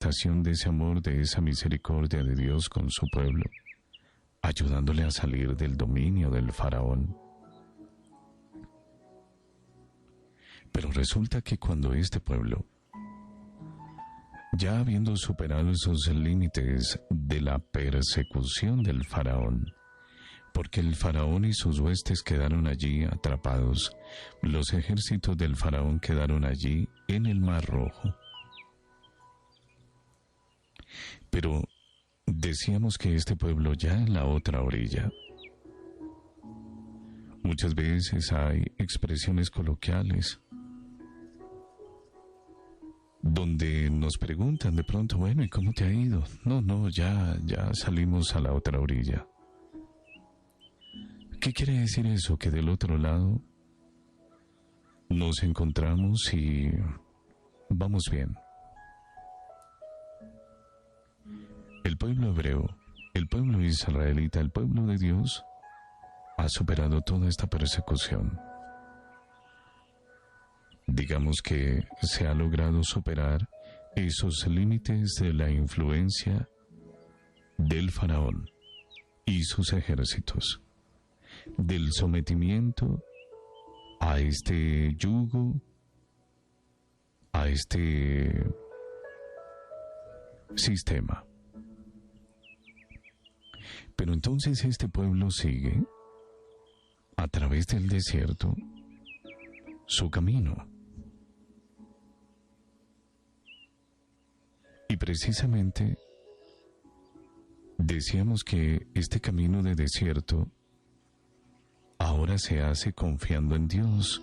manifestación de ese amor, de esa misericordia de Dios con su pueblo, ayudándole a salir del dominio del faraón. Pero resulta que cuando este pueblo, ya habiendo superado esos límites de la persecución del faraón, porque el faraón y sus huestes quedaron allí atrapados, los ejércitos del faraón quedaron allí en el Mar Rojo. Pero decíamos que este pueblo ya en la otra orilla. Muchas veces hay expresiones coloquiales donde nos preguntan de pronto, bueno, ¿y cómo te ha ido? No, ya salimos a la otra orilla. ¿Qué quiere decir eso? Que del otro lado nos encontramos y vamos bien. El pueblo hebreo, el pueblo israelita, el pueblo de Dios ha superado toda esta persecución. Digamos que se ha logrado superar esos límites de la influencia del faraón y sus ejércitos, del sometimiento a este yugo, a este sistema. Pero entonces este pueblo sigue a través del desierto su camino. Y precisamente decíamos que este camino de desierto ahora se hace confiando en Dios.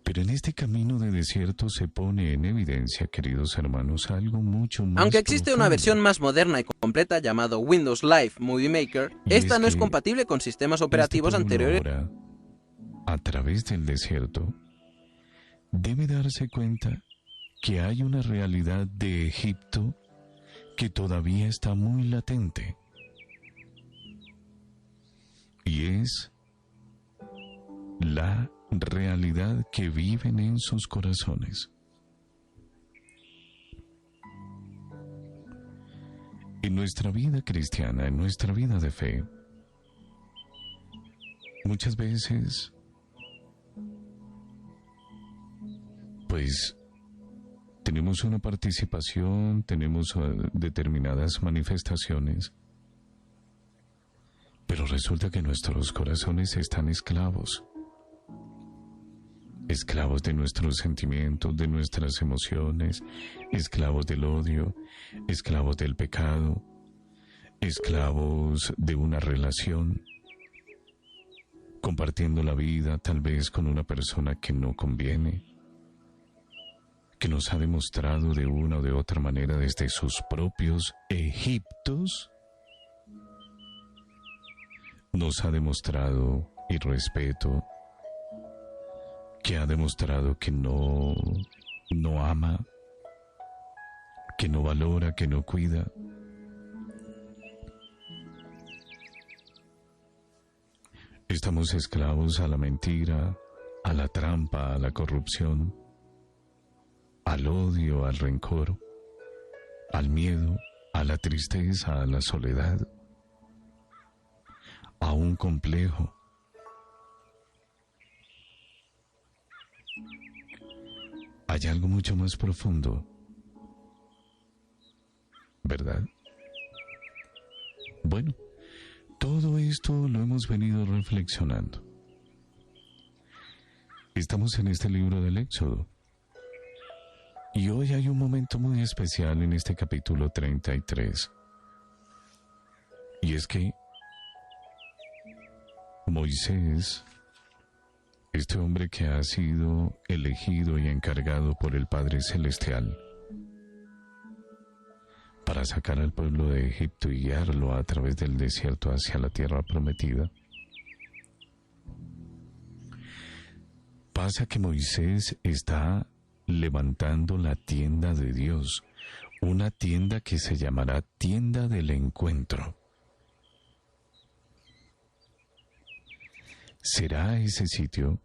Pero en este camino de desierto se pone en evidencia, queridos hermanos, algo mucho más Aunque existe profundo. una versión más moderna y completa llamado Windows Live Movie Maker, Y esta es no es que compatible con sistemas este operativos pueblo anteriores. ahora, a través del desierto, debe darse cuenta que hay una realidad de Egipto que todavía está muy latente. Y es la realidad que viven en sus corazones. En nuestra vida cristiana, en nuestra vida de fe, muchas veces, pues, tenemos una participación, tenemos determinadas manifestaciones, pero resulta que nuestros corazones están esclavos de nuestros sentimientos, de nuestras emociones, esclavos del odio, esclavos del pecado, esclavos de una relación, compartiendo la vida tal vez con una persona que no conviene, que nos ha demostrado de una o de otra manera desde sus propios Egiptos, nos ha demostrado irrespeto, que ha demostrado que no ama, que no valora, que no cuida. Estamos esclavos a la mentira, a la trampa, a la corrupción, al odio, al rencor, al miedo, a la tristeza, a la soledad, a un complejo. Hay algo mucho más profundo, ¿verdad? Bueno, todo esto lo hemos venido reflexionando. Estamos en este libro del Éxodo. Y hoy hay un momento muy especial en este capítulo 33. Y es que Moisés, este hombre que ha sido elegido y encargado por el Padre Celestial para sacar al pueblo de Egipto y guiarlo a través del desierto hacia la tierra prometida, pasa que Moisés está levantando la tienda de Dios, una tienda que se llamará tienda del encuentro. Será ese sitio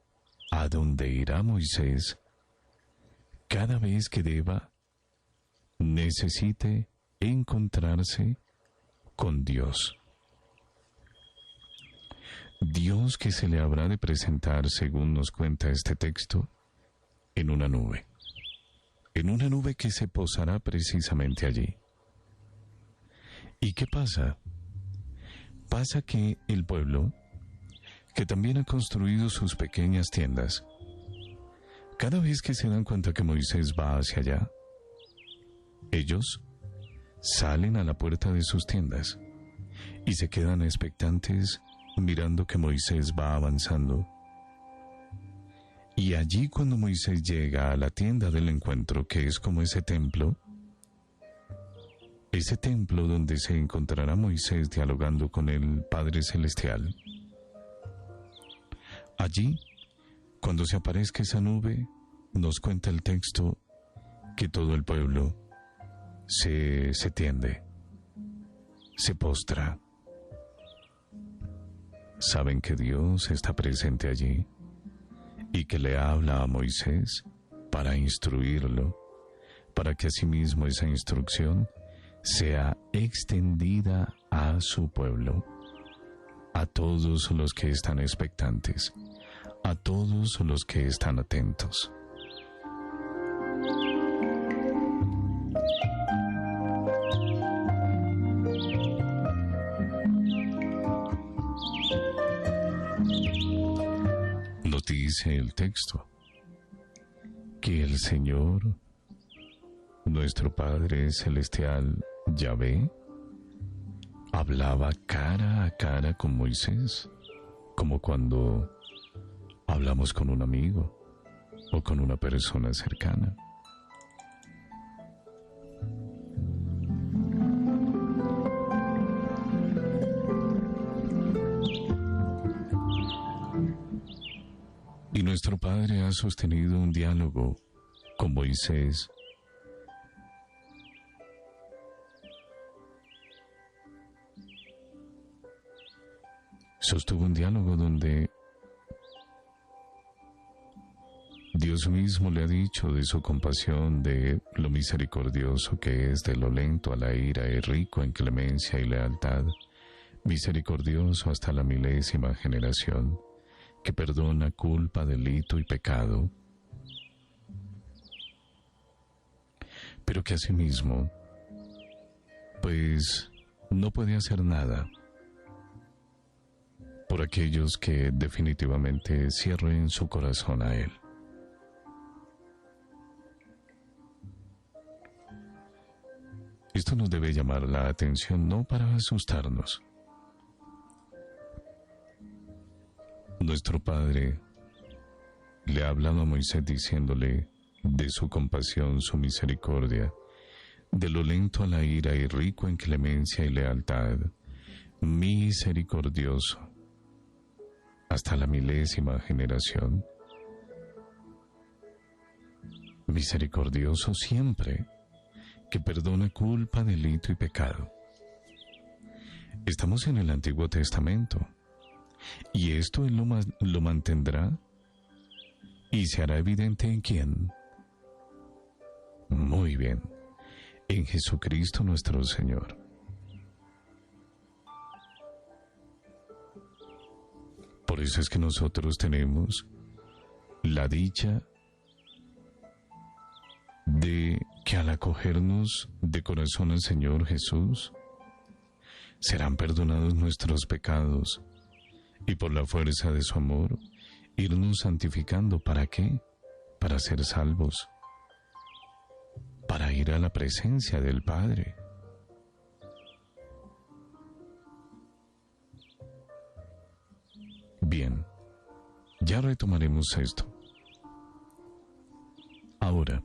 a donde irá Moisés cada vez que necesite encontrarse con Dios. Dios que se le habrá de presentar, según nos cuenta este texto, en una nube que se posará precisamente allí. ¿Y qué pasa? Pasa que el pueblo, que también ha construido sus pequeñas tiendas, cada vez que se dan cuenta que Moisés va hacia allá, ellos salen a la puerta de sus tiendas y se quedan expectantes mirando que Moisés va avanzando. Y allí, cuando Moisés llega a la tienda del encuentro, que es como ese templo donde se encontrará Moisés dialogando con el Padre Celestial, allí, cuando se aparezca esa nube, nos cuenta el texto que todo el pueblo se tiende, se postra. Saben que Dios está presente allí y que le habla a Moisés para instruirlo, para que asimismo esa instrucción sea extendida a su pueblo, a todos los que están expectantes, a todos los que están atentos. Nos dice el texto que el Señor, nuestro Padre Celestial, Yahvé, hablaba cara a cara con Moisés, como cuando hablamos con un amigo o con una persona cercana. Y nuestro Padre ha sostenido un diálogo con Moisés. Sostuvo un diálogo donde Dios mismo le ha dicho de su compasión, de lo misericordioso que es, de lo lento a la ira y rico en clemencia y lealtad, misericordioso hasta la milésima generación, que perdona culpa, delito y pecado, pero que asimismo, pues, no puede hacer nada por aquellos que definitivamente cierren su corazón a Él. Esto nos debe llamar la atención, no para asustarnos. Nuestro Padre le ha hablado a Moisés diciéndole de su compasión, su misericordia, de lo lento a la ira y rico en clemencia y lealtad, misericordioso hasta la milésima generación, misericordioso siempre, que perdona culpa, delito y pecado. Estamos en el Antiguo Testamento, y esto Él lo mantendrá y se hará evidente en ¿quién? Muy bien, en Jesucristo nuestro Señor. Por eso es que nosotros tenemos la dicha de que al acogernos de corazón al Señor Jesús, serán perdonados nuestros pecados y por la fuerza de su amor, irnos santificando. ¿Para qué? Para ser salvos, para ir a la presencia del Padre. Bien, ya retomaremos esto. Ahora,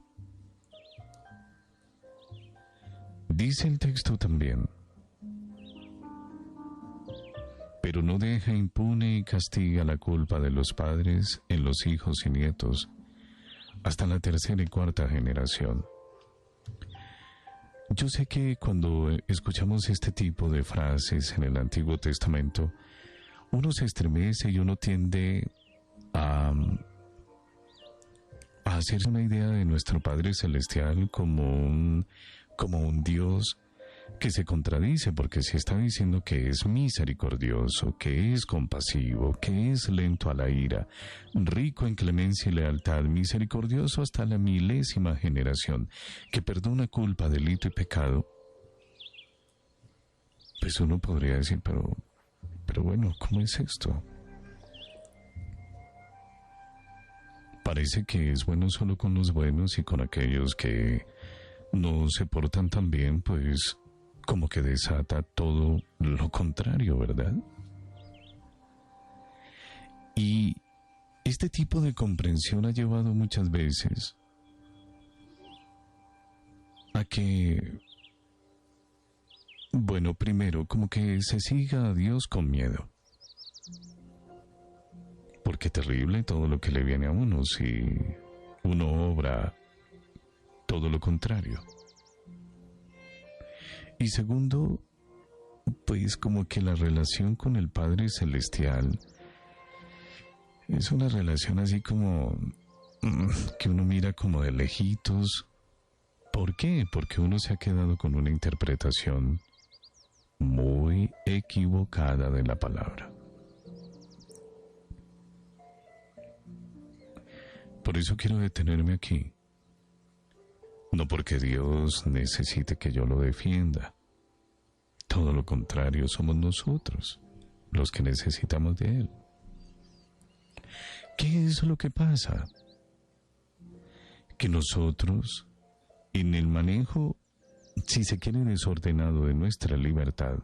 dice el texto también: pero no deja impune y castiga la culpa de los padres en los hijos y nietos, hasta la tercera y cuarta generación. Yo sé que cuando escuchamos este tipo de frases en el Antiguo Testamento, uno se estremece y uno tiende a a hacerse una idea de nuestro Padre Celestial como un Dios que se contradice, porque si está diciendo que es misericordioso, que es compasivo, que es lento a la ira, rico en clemencia y lealtad, misericordioso hasta la 1000ª generación, que perdona culpa, delito y pecado, pues uno podría decir, pero bueno, ¿cómo es esto? Parece que es bueno solo con los buenos y con aquellos que no se portan tan bien, pues como que desata todo lo contrario, ¿verdad? Y este tipo de comprensión ha llevado muchas veces a que, bueno, primero, como que se siga a Dios con miedo. Porque terrible todo lo que le viene a uno si uno obra todo lo contrario. Y segundo, pues como que la relación con el Padre Celestial es una relación así como que uno mira como de lejitos. ¿Por qué? Porque uno se ha quedado con una interpretación muy equivocada de la palabra. Por eso quiero detenerme aquí. No porque Dios necesite que yo lo defienda. Todo lo contrario, somos nosotros los que necesitamos de Él. ¿Qué es lo que pasa? Que nosotros, en el manejo, si se quiere, desordenado de nuestra libertad,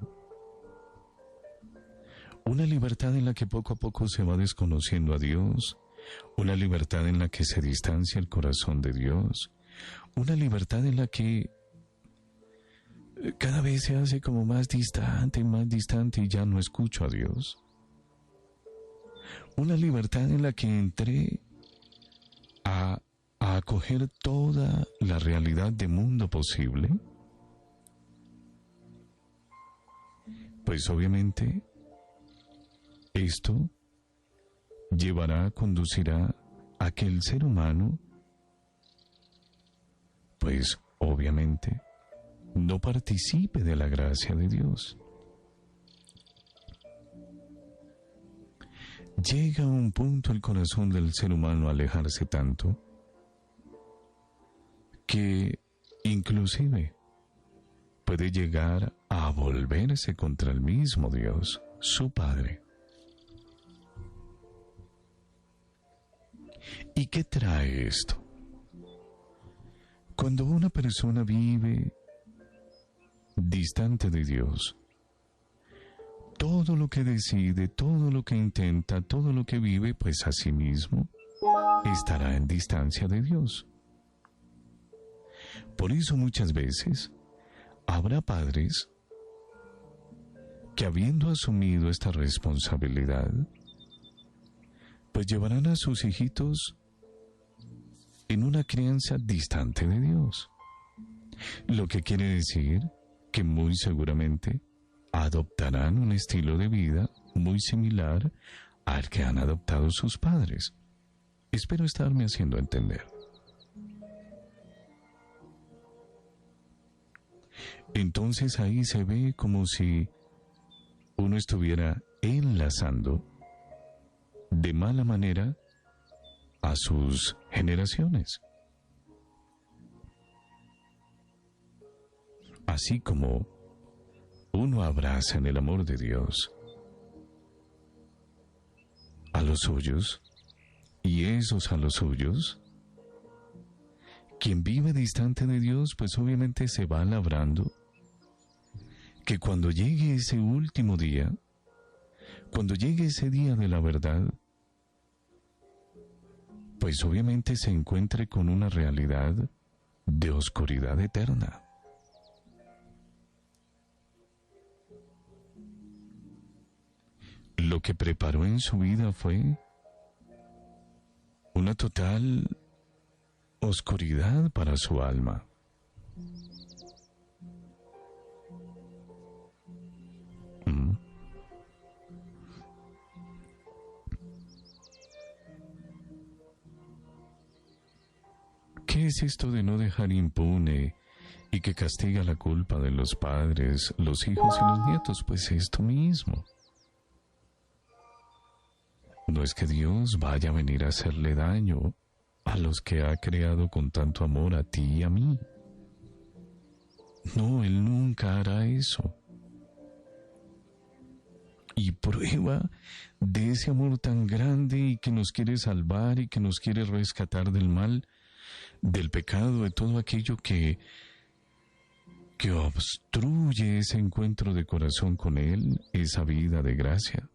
una libertad en la que poco a poco se va desconociendo a Dios, una libertad en la que se distancia el corazón de Dios, una libertad en la que cada vez se hace como más distante y ya no escucho a Dios. Una libertad en la que entré a acoger toda la realidad de mundo posible. Pues obviamente esto conducirá a que el ser humano, pues obviamente, no participe de la gracia de Dios. Llega a un punto el corazón del ser humano a alejarse tanto que inclusive puede llegar a volverse contra el mismo Dios, su Padre. ¿Y qué trae esto? Cuando una persona vive distante de Dios, todo lo que decide, todo lo que intenta, todo lo que vive, pues a sí mismo estará en distancia de Dios. Por eso muchas veces habrá padres que, habiendo asumido esta responsabilidad, pues llevarán a sus hijitos en una crianza distante de Dios. Lo que quiere decir que muy seguramente adoptarán un estilo de vida muy similar al que han adoptado sus padres. Espero estarme haciendo entender. Entonces ahí se ve como si uno estuviera enlazando de mala manera a sus generaciones. Así como uno abraza en el amor de Dios a los suyos y esos a los suyos, quien vive distante de Dios, pues obviamente se va labrando que cuando llegue ese último día, cuando llegue ese día de la verdad, pues obviamente se encuentre con una realidad de oscuridad eterna. Lo que preparó en su vida fue una total oscuridad para su alma. ¿Qué es esto de no dejar impune y que castiga la culpa de los padres, los hijos y los nietos? Pues esto mismo. No es que Dios vaya a venir a hacerle daño a los que ha creado con tanto amor a ti y a mí. No, Él nunca hará eso. Y prueba de ese amor tan grande y que nos quiere salvar y que nos quiere rescatar del mal, del pecado, de todo aquello que obstruye ese encuentro de corazón con Él, esa vida de gracia.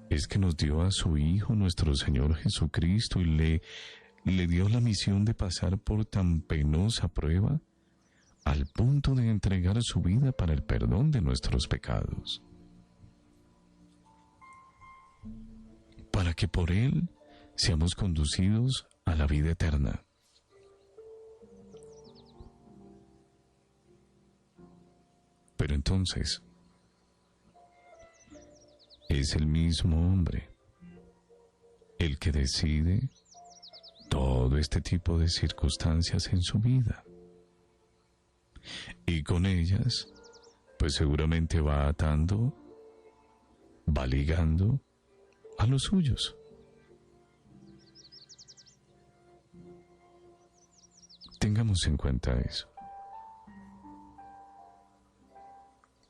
Es que nos dio a su Hijo, nuestro Señor Jesucristo, y le dio la misión de pasar por tan penosa prueba al punto de entregar su vida para el perdón de nuestros pecados. Para que por Él seamos conducidos a la vida eterna. Pero entonces, es el mismo hombre el que decide todo este tipo de circunstancias en su vida. Y con ellas, pues seguramente va atando, va ligando a los suyos. Tengamos en cuenta eso.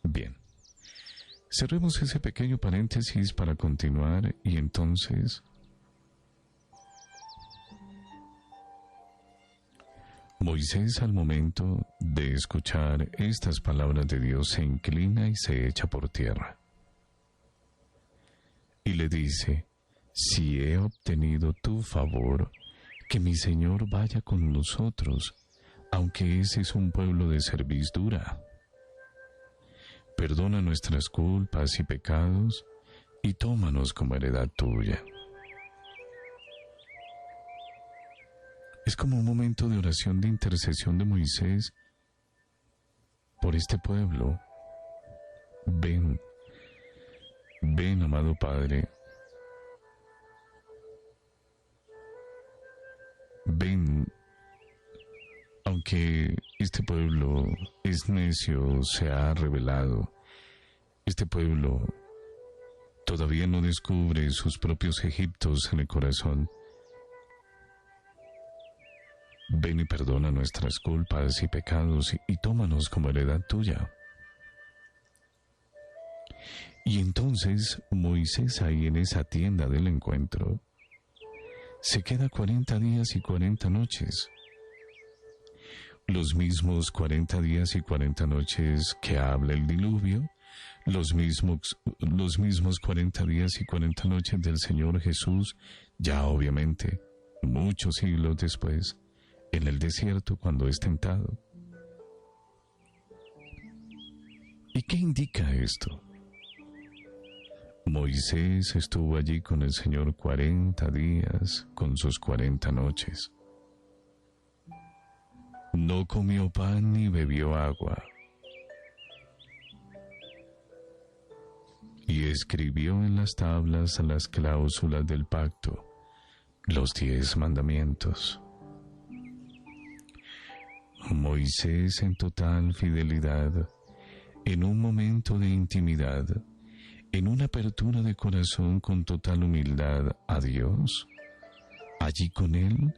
Bien, cerremos ese pequeño paréntesis para continuar y entonces Moisés, al momento de escuchar estas palabras de Dios, se inclina y se echa por tierra. Y le dice: si he obtenido tu favor, que mi Señor vaya con nosotros, aunque ese es un pueblo de cerviz dura. Perdona nuestras culpas y pecados, y tómanos como heredad tuya. Es como un momento de oración, de intercesión de Moisés por este pueblo. Ven, ven, amado Padre. Ven, aunque este pueblo es necio, se ha rebelado, este pueblo todavía no descubre sus propios Egiptos en el corazón. Ven y perdona nuestras culpas y pecados y tómanos como heredad tuya. Y entonces Moisés, ahí en esa tienda del encuentro, se queda 40 días y 40 noches. Los mismos 40 días y 40 noches que habla el diluvio, los mismos 40 días y 40 noches del Señor Jesús, ya obviamente, muchos siglos después, en el desierto cuando es tentado. ¿Y qué indica esto? Moisés estuvo allí con el Señor 40 días, con sus 40 noches. No comió pan ni bebió agua. Y escribió en las tablas las cláusulas del pacto, los 10 mandamientos. Moisés, en total fidelidad, en un momento de intimidad, en una apertura de corazón con total humildad a Dios, allí con Él,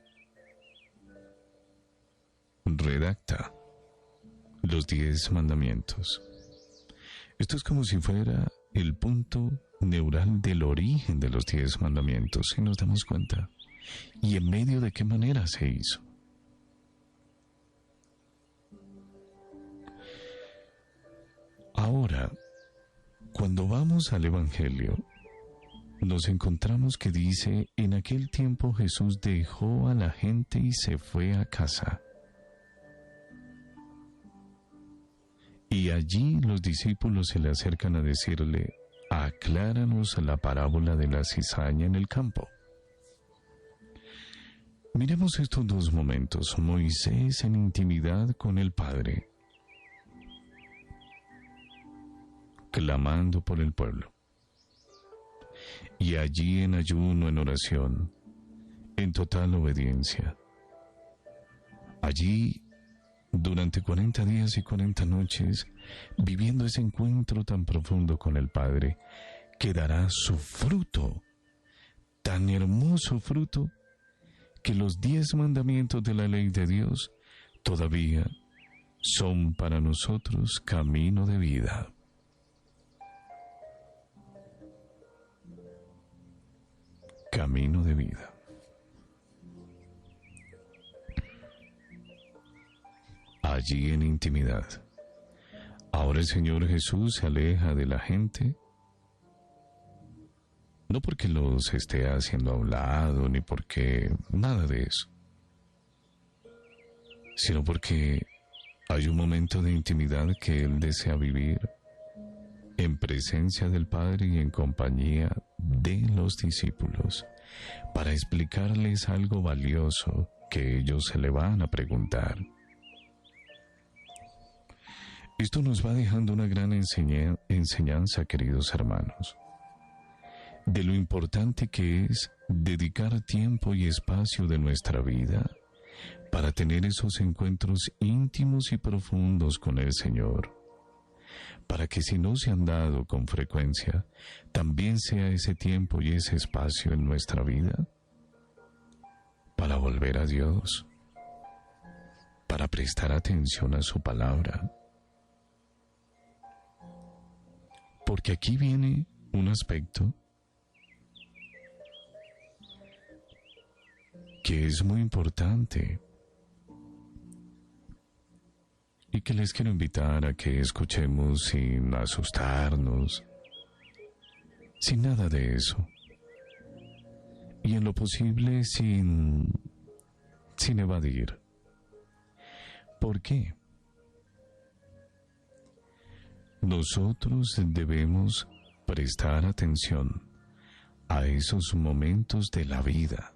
redacta los 10 mandamientos. Esto es como si fuera el punto neural del origen de los 10 mandamientos, si nos damos cuenta. ¿Y en medio de qué manera se hizo? Ahora, cuando vamos al Evangelio, nos encontramos que dice: en aquel tiempo Jesús dejó a la gente y se fue a casa. Y allí los discípulos se le acercan a decirle: acláranos la parábola de la cizaña en el campo. Miremos estos dos momentos: Moisés en intimidad con el Padre, clamando por el pueblo, y allí en ayuno, en oración, en total obediencia, Allí, durante 40 días y 40 noches, viviendo ese encuentro tan profundo con el Padre, que dará su fruto, tan hermoso fruto, que los 10 mandamientos de la ley de Dios todavía son para nosotros camino de vida. Camino de vida. Allí en intimidad. Ahora el Señor Jesús se aleja de la gente, no porque los esté haciendo a un lado, ni porque nada de eso, sino porque hay un momento de intimidad que Él desea vivir en presencia del Padre y en compañía de los discípulos, para explicarles algo valioso que ellos se le van a preguntar. Esto nos va dejando una gran enseñanza, queridos hermanos, de lo importante que es dedicar tiempo y espacio de nuestra vida para tener esos encuentros íntimos y profundos con el Señor, para que si no se han dado con frecuencia, también sea ese tiempo y ese espacio en nuestra vida para volver a Dios, para prestar atención a su palabra. Porque aquí viene un aspecto que es muy importante y que les quiero invitar a que escuchemos sin asustarnos, sin nada de eso, y en lo posible sin evadir. ¿Por qué? Nosotros debemos prestar atención a esos momentos de la vida,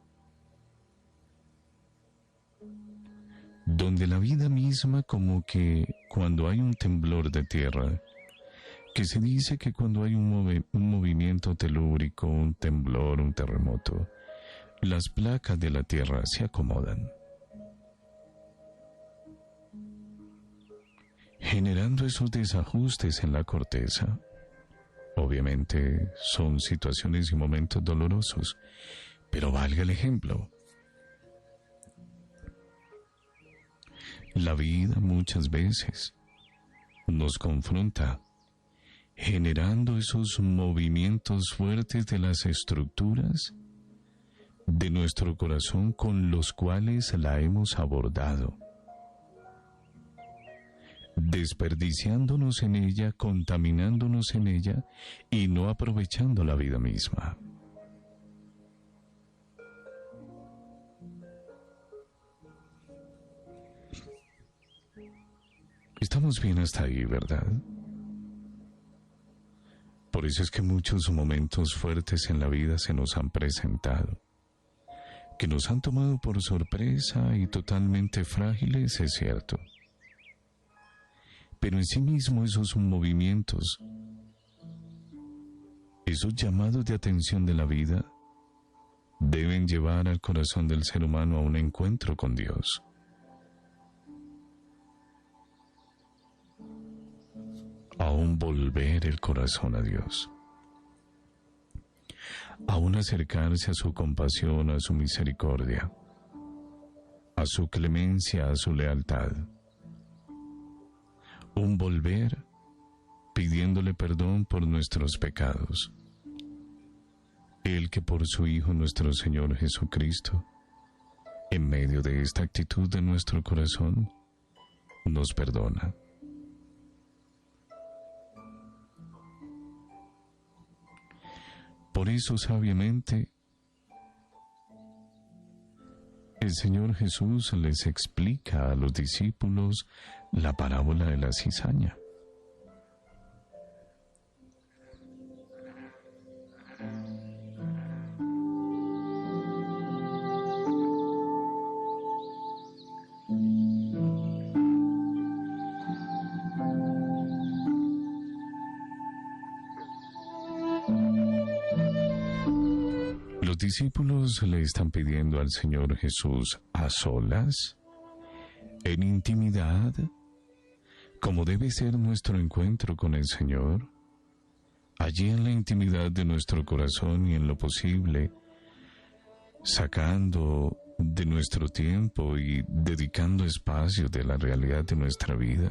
donde la vida misma, como que cuando hay un temblor de tierra, que se dice que cuando hay un movimiento telúrico, un temblor, un terremoto, las placas de la tierra se acomodan, generando esos desajustes en la corteza. Obviamente son situaciones y momentos dolorosos, pero valga el ejemplo. La vida muchas veces nos confronta, generando esos movimientos fuertes de las estructuras de nuestro corazón con los cuales la hemos abordado, desperdiciándonos en ella, contaminándonos en ella y no aprovechando la vida misma. Estamos bien hasta ahí, ¿verdad? Por eso es que muchos momentos fuertes en la vida se nos han presentado, que nos han tomado por sorpresa y totalmente frágiles, es cierto. Pero en sí mismo esos movimientos, esos llamados de atención de la vida, deben llevar al corazón del ser humano a un encuentro con Dios. A un volver el corazón a Dios, a un acercarse a su compasión, a su misericordia, a su clemencia, a su lealtad. Un volver pidiéndole perdón por nuestros pecados. Él que por su Hijo nuestro Señor Jesucristo, en medio de esta actitud de nuestro corazón, nos perdona. Por eso, sabiamente, el Señor Jesús les explica a los discípulos la parábola de la cizaña. Los discípulos le están pidiendo al Señor Jesús a solas en intimidad, como debe ser nuestro encuentro con el Señor, allí en la intimidad de nuestro corazón y en lo posible, sacando de nuestro tiempo y dedicando espacio de la realidad de nuestra vida,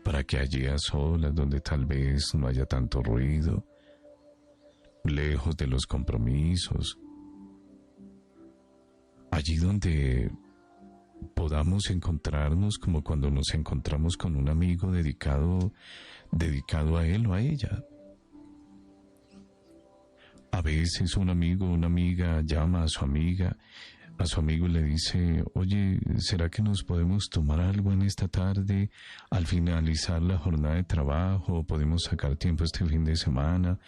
para que allí a solas, donde tal vez no haya tanto ruido, lejos de los compromisos, allí donde podamos encontrarnos como cuando nos encontramos con un amigo dedicado a él o a ella. A veces un amigo o una amiga llama a su amigo y le dice: oye, ¿será que nos podemos tomar algo en esta tarde al finalizar la jornada de trabajo? ¿Podemos sacar tiempo este fin de semana?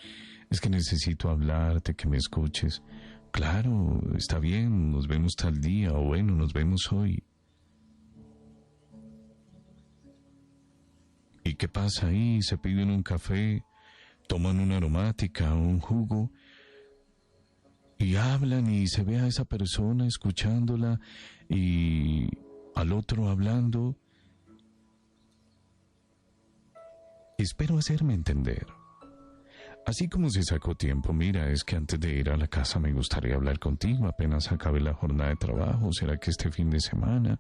Es que necesito hablarte, que me escuches. Claro, está bien, nos vemos tal día, o bueno, nos vemos hoy. ¿Y qué pasa ahí? Se piden un café, toman una aromática o un jugo, y hablan y se ve a esa persona escuchándola y al otro hablando. Espero hacerme entender. Así como se sacó tiempo, mira, es que antes de ir a la casa me gustaría hablar contigo, apenas acabe la jornada de trabajo, ¿será que este fin de semana?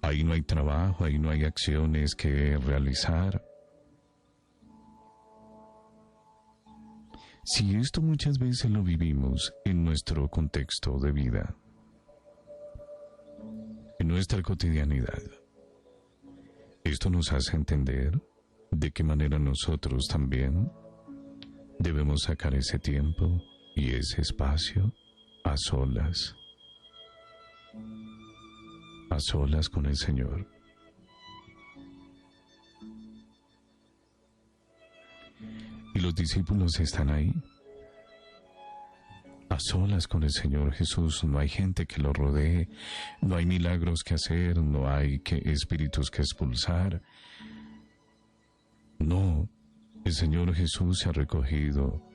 Ahí no hay trabajo, ahí no hay acciones que realizar. Si esto muchas veces lo vivimos en nuestro contexto de vida, en nuestra cotidianidad, esto nos hace entender de qué manera nosotros también debemos sacar ese tiempo y ese espacio a solas con el Señor. Y los discípulos están ahí, a solas con el Señor Jesús. No hay gente que lo rodee, no hay milagros que hacer, no hay espíritus que expulsar. No, el Señor Jesús se ha recogido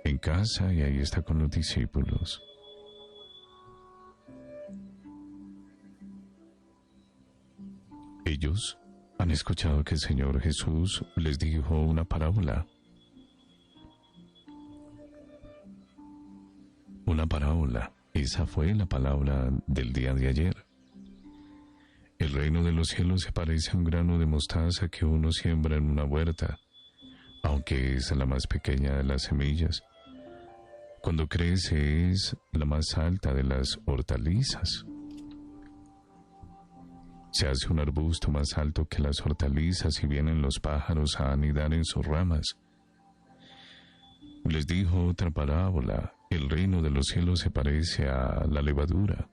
en casa y ahí está con los discípulos. Ellos han escuchado que el Señor Jesús les dijo una parábola. Una parábola, esa fue la palabra del día de ayer. El reino de los cielos se parece a un grano de mostaza que uno siembra en una huerta, aunque es la más pequeña de las semillas. Cuando crece es la más alta de las hortalizas. Se hace un arbusto más alto que las hortalizas y vienen los pájaros a anidar en sus ramas. Les dijo otra parábola: el reino de los cielos se parece a la levadura.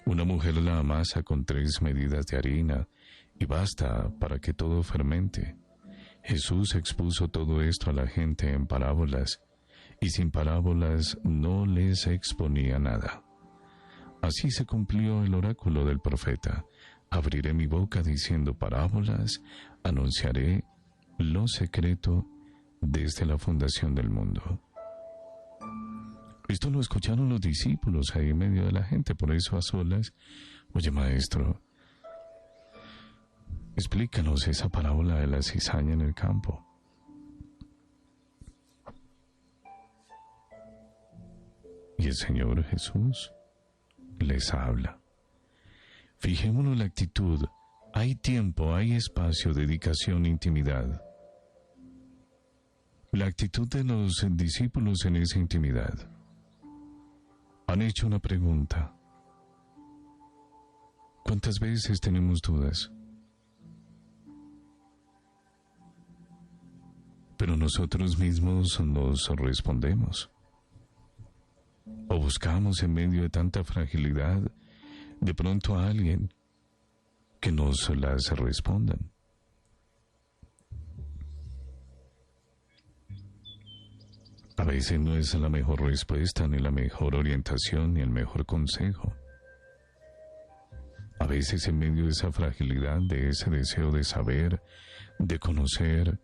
Una mujer la amasa con 3 medidas de harina y basta para que todo fermente. Jesús expuso todo esto a la gente en parábolas, y sin parábolas no les exponía nada. Así se cumplió el oráculo del profeta: abriré mi boca diciendo parábolas, anunciaré lo secreto desde la fundación del mundo. Esto lo escucharon los discípulos ahí en medio de la gente, por eso a solas: oye, maestro, explícanos esa parábola de la cizaña en el campo. Y el Señor Jesús les habla. Fijémonos en la actitud. Hay tiempo, hay espacio, dedicación, intimidad. La actitud de los discípulos en esa intimidad. Han hecho una pregunta. ¿Cuántas veces tenemos dudas? Pero nosotros mismos nos respondemos. O buscamos en medio de tanta fragilidad de pronto a alguien que nos las respondan. A veces no es la mejor respuesta, ni la mejor orientación, ni el mejor consejo. A veces en medio de esa fragilidad, de ese deseo de saber, de conocer,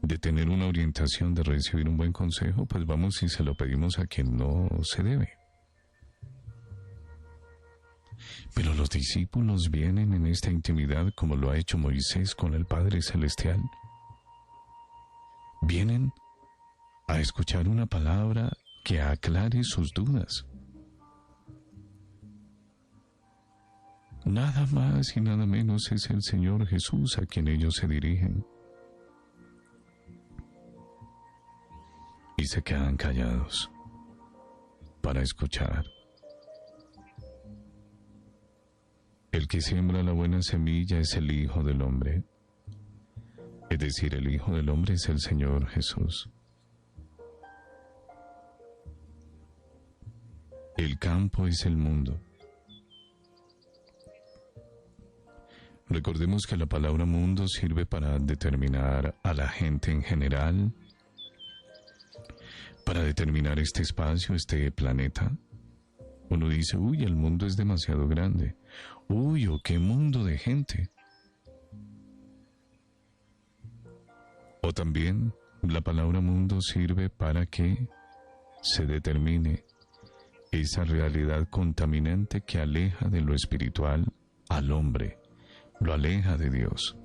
de tener una orientación, de recibir un buen consejo, pues vamos y se lo pedimos a quien no se debe. Pero los discípulos vienen en esta intimidad como lo ha hecho Moisés con el Padre Celestial. Vienen a escuchar una palabra que aclare sus dudas. Nada más y nada menos es el Señor Jesús a quien ellos se dirigen. Y se quedan callados para escuchar. El que siembra la buena semilla es el Hijo del Hombre. Es decir, el Hijo del Hombre es el Señor Jesús. El campo es el mundo. Recordemos que la palabra mundo sirve para determinar a la gente en general, para determinar este espacio, este planeta. Uno dice, uy, el mundo es demasiado grande. Uy, oh, qué mundo de gente. O también la palabra mundo sirve para que se determine esa realidad contaminante que aleja de lo espiritual al hombre, lo aleja de Dios.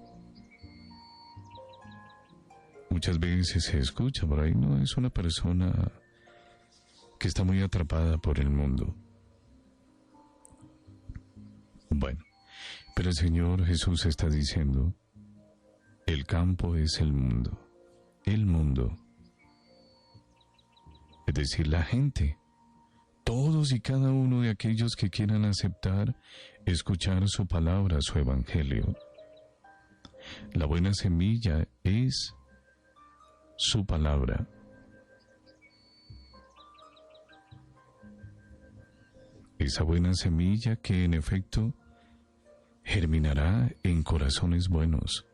Muchas veces se escucha por ahí, no, es una persona que está muy atrapada por el mundo. Bueno, pero el Señor Jesús está diciendo, el campo es el mundo. El mundo. Es decir, la gente. Todos y cada uno de aquellos que quieran aceptar, escuchar su palabra, su evangelio. La buena semilla es su palabra. Esa buena semilla que en efecto germinará en corazones buenos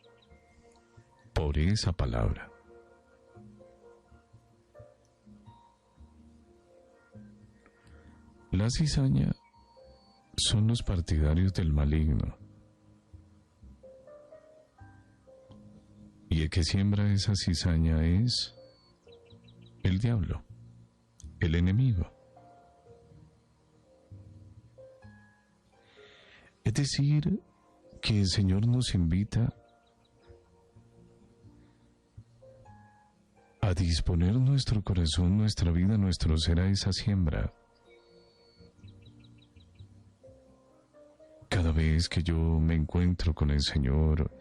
por esa palabra. La cizaña son los partidarios del maligno. Y el que siembra esa cizaña es el diablo, el enemigo. Es decir, que el Señor nos invita a disponer nuestro corazón, nuestra vida, nuestro ser a esa siembra. Cada vez que yo me encuentro con el Señor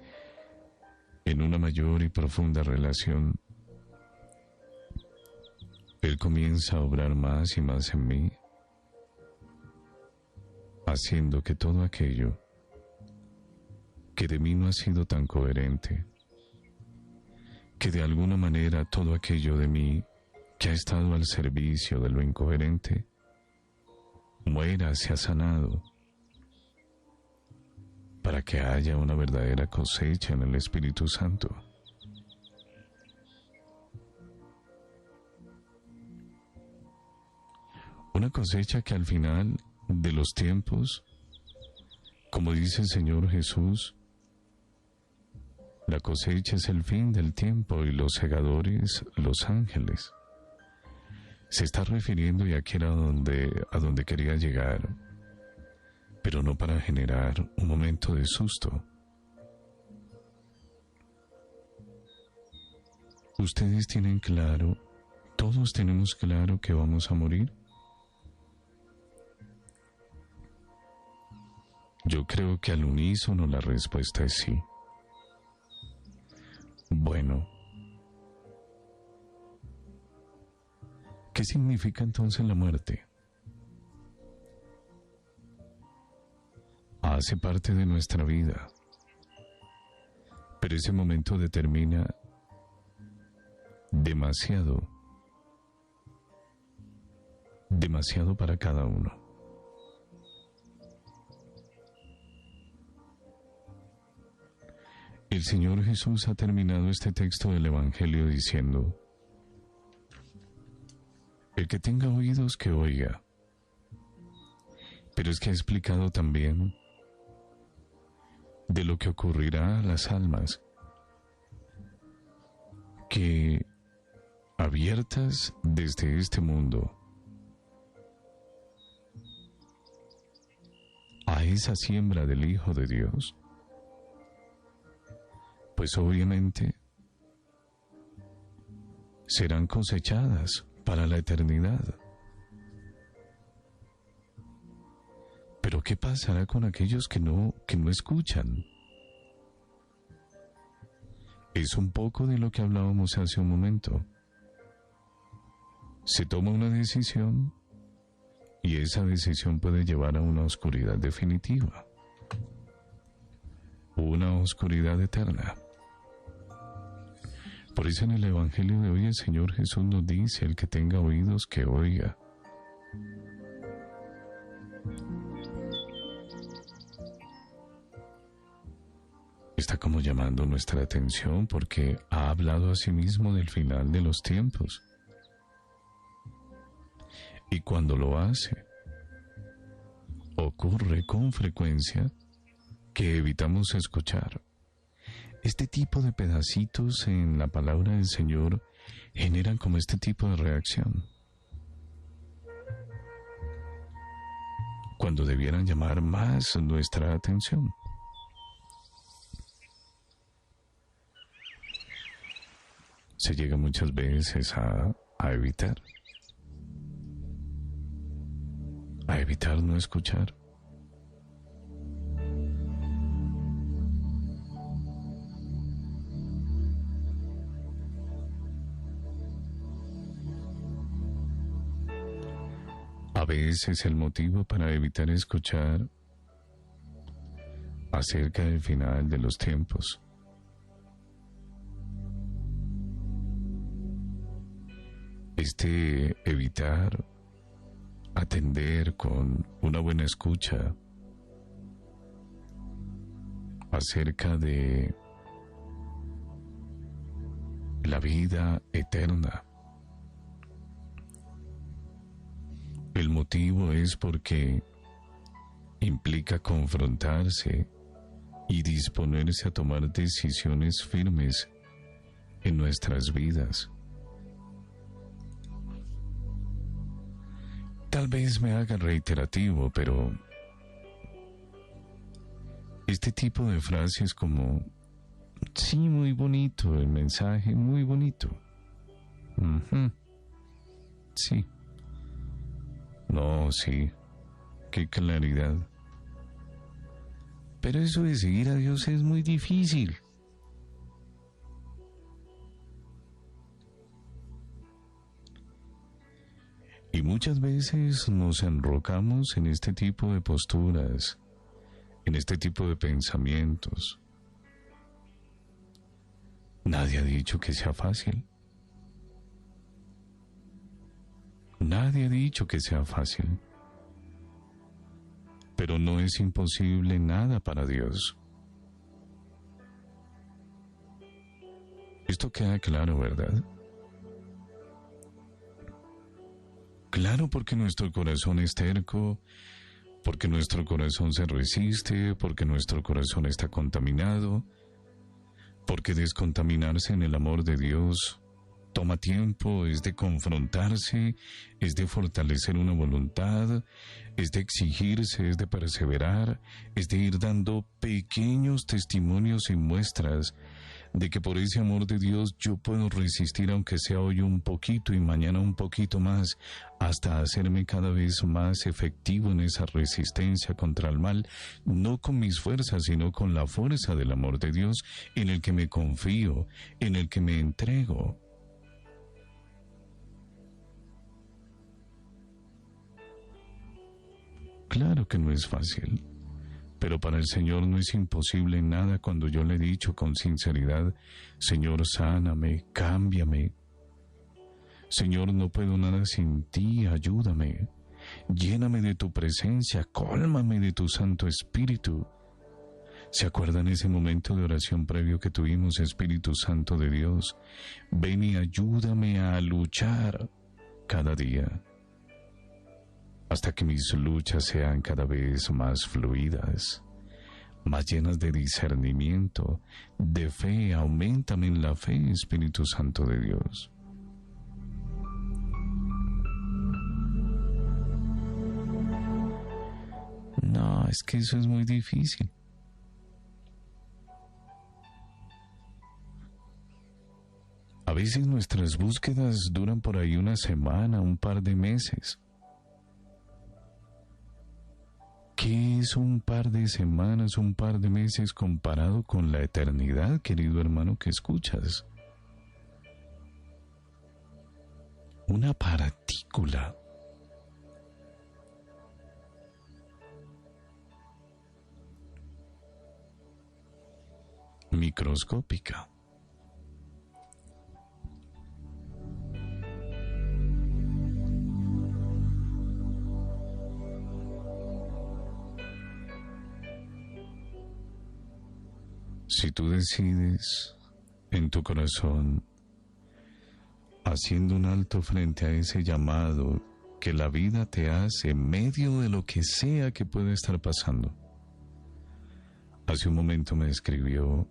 en una mayor y profunda relación, Él comienza a obrar más y más en mí, haciendo que todo aquello que de mí no ha sido tan coherente, que de alguna manera todo aquello de mí que ha estado al servicio de lo incoherente, muera, sea sanado, para que haya una verdadera cosecha en el Espíritu Santo. Una cosecha que al final de los tiempos, como dice el Señor Jesús, la cosecha es el fin del tiempo y los segadores, los ángeles. Se está refiriendo, y aquí era a donde quería llegar, pero no para generar un momento de susto. Ustedes tienen claro, todos tenemos claro que vamos a morir. Yo creo que al unísono la respuesta es sí. Bueno, ¿qué significa entonces la muerte? Hace parte de nuestra vida, pero ese momento determina demasiado para cada uno. El Señor Jesús ha terminado este texto del Evangelio diciendo, el que tenga oídos que oiga. Pero es que ha explicado también de lo que ocurrirá a las almas que, abiertas desde este mundo a esa siembra del Hijo de Dios, pues obviamente serán cosechadas para la eternidad. Pero ¿qué pasará con aquellos que no escuchan? Es un poco de lo que hablábamos hace un momento. Se toma una decisión y esa decisión puede llevar a una oscuridad definitiva, una oscuridad eterna. Por eso en el Evangelio de hoy el Señor Jesús nos dice: el que tenga oídos, que oiga. Está como llamando nuestra atención porque ha hablado a sí mismo del final de los tiempos. Y cuando lo hace, ocurre con frecuencia que evitamos escuchar. Este tipo de pedacitos en la palabra del Señor generan como este tipo de reacción, cuando debieran llamar más nuestra atención. Se llega muchas veces a evitar no escuchar. A veces el motivo para evitar escuchar acerca del final de los tiempos evitar atender con una buena escucha acerca de la vida eterna. El motivo es porque implica confrontarse y disponerse a tomar decisiones firmes en nuestras vidas. Tal vez me haga reiterativo, pero este tipo de frases como: sí, muy bonito, el mensaje muy bonito. Sí. No, sí, qué claridad. Pero eso de seguir a Dios es muy difícil. Y muchas veces nos enrocamos en este tipo de posturas, en este tipo de pensamientos. Nadie ha dicho que sea fácil. Nadie ha dicho que sea fácil. Pero no es imposible nada para Dios. Esto queda claro, ¿verdad? Claro, porque nuestro corazón es terco, porque nuestro corazón se resiste, porque nuestro corazón está contaminado, porque descontaminarse en el amor de Dios toma tiempo, es de confrontarse, es de fortalecer una voluntad, es de exigirse, es de perseverar, es de ir dando pequeños testimonios y muestras de que por ese amor de Dios yo puedo resistir, aunque sea hoy un poquito y mañana un poquito más, hasta hacerme cada vez más efectivo en esa resistencia contra el mal, no con mis fuerzas, sino con la fuerza del amor de Dios, en el que me confío, en el que me entrego. Claro que no es fácil. Pero para el Señor no es imposible nada cuando yo le he dicho con sinceridad: Señor, sáname, cámbiame. Señor, no puedo nada sin ti, ayúdame. Lléname de tu presencia, cólmame de tu Santo Espíritu. ¿Se acuerdan ese momento de oración previo que tuvimos? Espíritu Santo de Dios, ven y ayúdame a luchar cada día, hasta que mis luchas sean cada vez más fluidas, más llenas de discernimiento, de fe. Auméntame en la fe, Espíritu Santo de Dios. No, es que eso es muy difícil. A veces nuestras búsquedas duran por ahí una semana, un par de meses. ¿Qué es un par de semanas, un par de meses comparado con la eternidad, querido hermano que escuchas? Una partícula. Microscópica. Si tú decides en tu corazón, haciendo un alto frente a ese llamado que la vida te hace en medio de lo que sea que pueda estar pasando. Hace un momento me escribió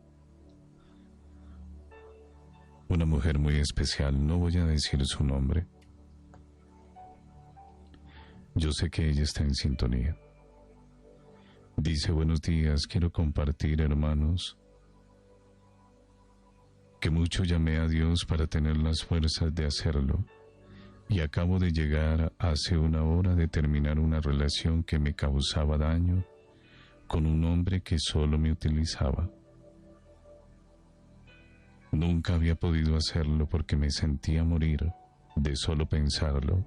una mujer muy especial, no voy a decir su nombre. Yo sé que ella está en sintonía. Dice: buenos días, quiero compartir, hermanos, que mucho llamé a Dios para tener las fuerzas de hacerlo, y acabo de llegar hace una hora de terminar una relación que me causaba daño con un hombre que solo me utilizaba. Nunca había podido hacerlo porque me sentía morir de solo pensarlo,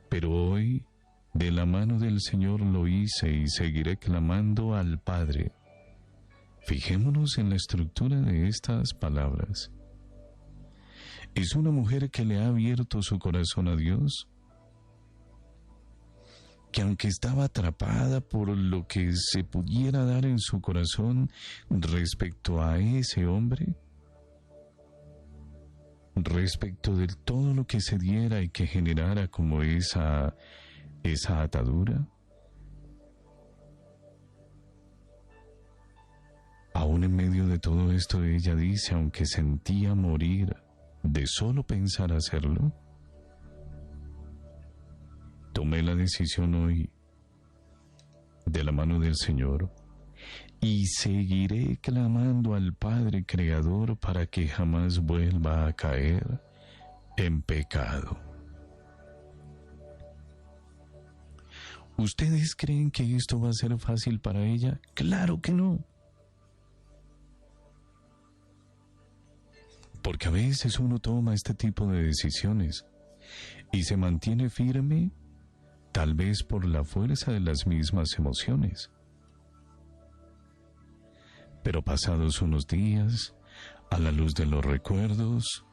pero hoy, de la mano del Señor, lo hice y seguiré clamando al Padre. Fijémonos en la estructura de estas palabras. Es una mujer que le ha abierto su corazón a Dios, que aunque estaba atrapada por lo que se pudiera dar en su corazón respecto a ese hombre, respecto de todo lo que se diera y que generara como esa atadura, aún en medio de todo esto, ella dice, aunque sentía morir de solo pensar hacerlo, tomé la decisión hoy, de la mano del Señor, y seguiré clamando al Padre Creador para que jamás vuelva a caer en pecado. ¿Ustedes creen que esto va a ser fácil para ella? ¡Claro que no! Porque a veces uno toma este tipo de decisiones y se mantiene firme, tal vez por la fuerza de las mismas emociones. Pero pasados unos días, a la luz de los recuerdos,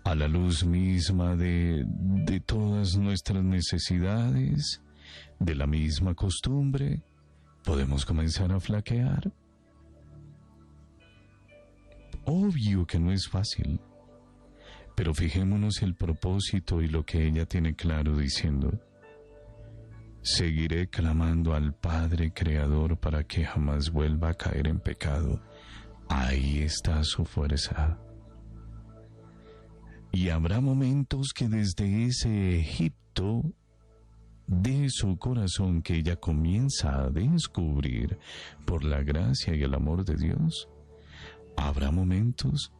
a la luz misma de todas nuestras necesidades, de la misma costumbre, podemos comenzar a flaquear. Obvio que no es fácil, pero fijémonos el propósito y lo que ella tiene claro diciendo: seguiré clamando al Padre Creador para que jamás vuelva a caer en pecado. Ahí está su fuerza. Y habrá momentos que desde ese Egipto de su corazón que ella comienza a descubrir por la gracia y el amor de Dios, habrá momentos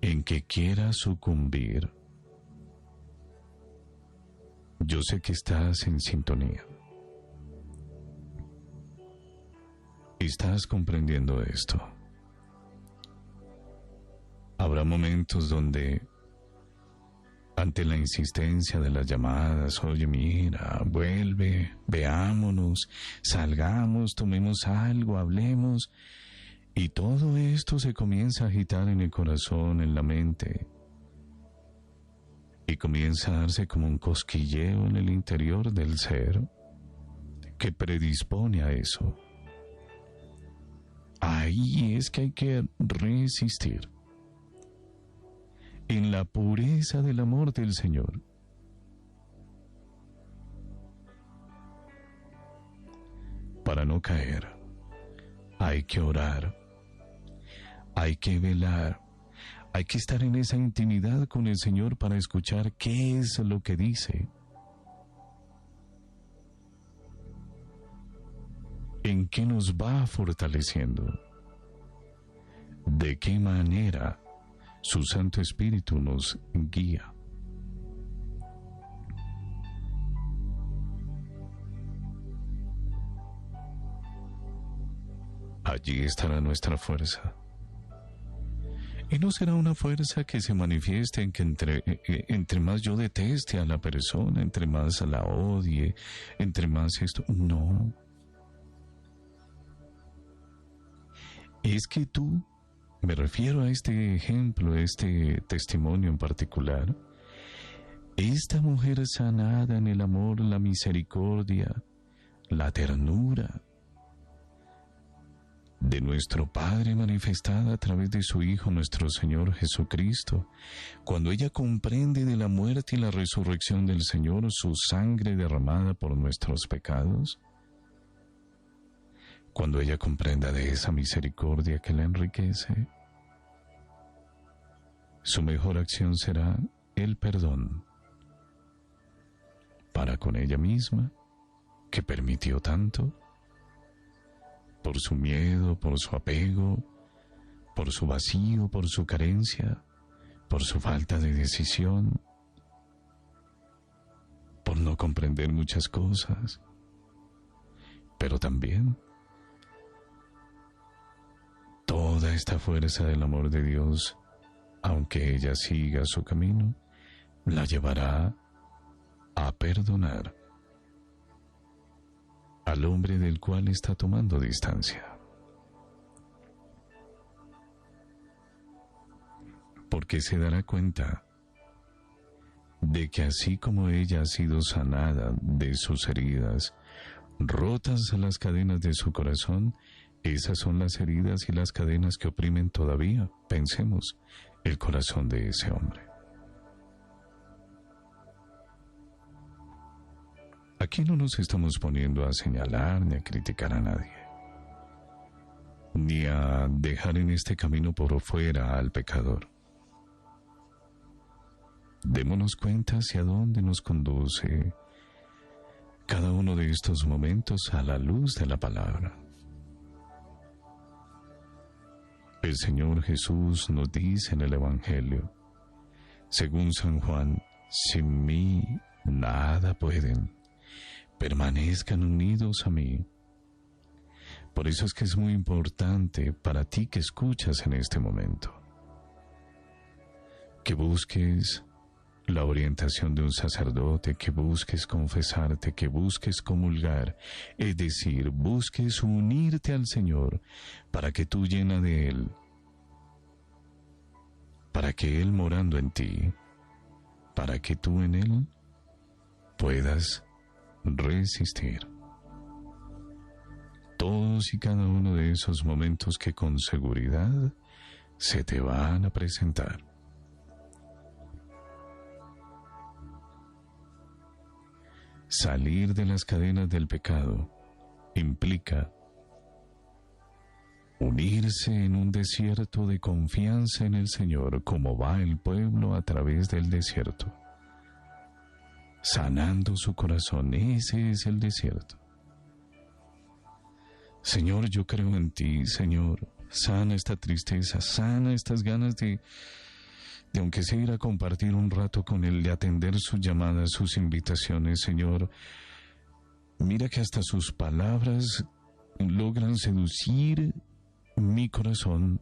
en que quiera sucumbir. Yo sé que estás en sintonía. Estás comprendiendo esto. Habrá momentos donde, ante la insistencia de las llamadas, oye, mira, vuelve, veámonos, salgamos, tomemos algo, hablemos, y todo esto se comienza a agitar en el corazón, en la mente, y comienza a darse como un cosquilleo en el interior del ser que predispone a eso. Ahí es que hay que resistir, en la pureza del amor del Señor. Para no caer, hay que orar, hay que velar, hay que estar en esa intimidad con el Señor para escuchar qué es lo que dice. en qué nos va fortaleciendo, de qué manera su Santo Espíritu nos guía. Allí estará nuestra fuerza. Y no será una fuerza que se manifieste en que entre más yo deteste a la persona, entre más la odie, entre más esto. No. Es que tú, me refiero a este ejemplo, a este testimonio en particular, esta mujer sanada en el amor, la misericordia, la ternura de nuestro Padre manifestada a través de su Hijo nuestro Señor Jesucristo, cuando ella comprende de la muerte y la resurrección del Señor, su sangre derramada por nuestros pecados, cuando ella comprenda de esa misericordia que la enriquece, su mejor acción será el perdón para con ella misma, que permitió tanto, por su miedo, por su apego, por su vacío, por su carencia, por su falta de decisión, por no comprender muchas cosas, pero también toda esta fuerza del amor de Dios, aunque ella siga su camino, la llevará a perdonar al hombre del cual está tomando distancia. Porque se dará cuenta de que así como ella ha sido sanada de sus heridas, rotas las cadenas de su corazón, esas son las heridas y las cadenas que oprimen todavía, pensemos, el corazón de ese hombre. Aquí no nos estamos poniendo a señalar ni a criticar a nadie, ni a dejar en este camino por fuera al pecador. Démonos cuenta hacia dónde nos conduce cada uno de estos momentos a la luz de la palabra. El Señor Jesús nos dice en el Evangelio, según San Juan, sin mí nada pueden. Permanezcan unidos a mí. Por eso es que es muy importante para ti que escuchas en este momento, que busques la orientación de un sacerdote, que busques confesarte, que busques comulgar, es decir, busques unirte al Señor para que tú llena de Él, para que Él morando en ti, para que tú en Él puedas resistir todos y cada uno de esos momentos que con seguridad se te van a presentar. Salir de las cadenas del pecado implica unirse en un desierto de confianza en el Señor, como va el pueblo a través del desierto, sanando su corazón. Ese es el desierto. Señor, yo creo en ti, Señor, sana esta tristeza, sana estas ganas de aunque sea ir a compartir un rato con Él, de atender sus llamadas, sus invitaciones, Señor. Mira que hasta sus palabras logran seducir mi corazón.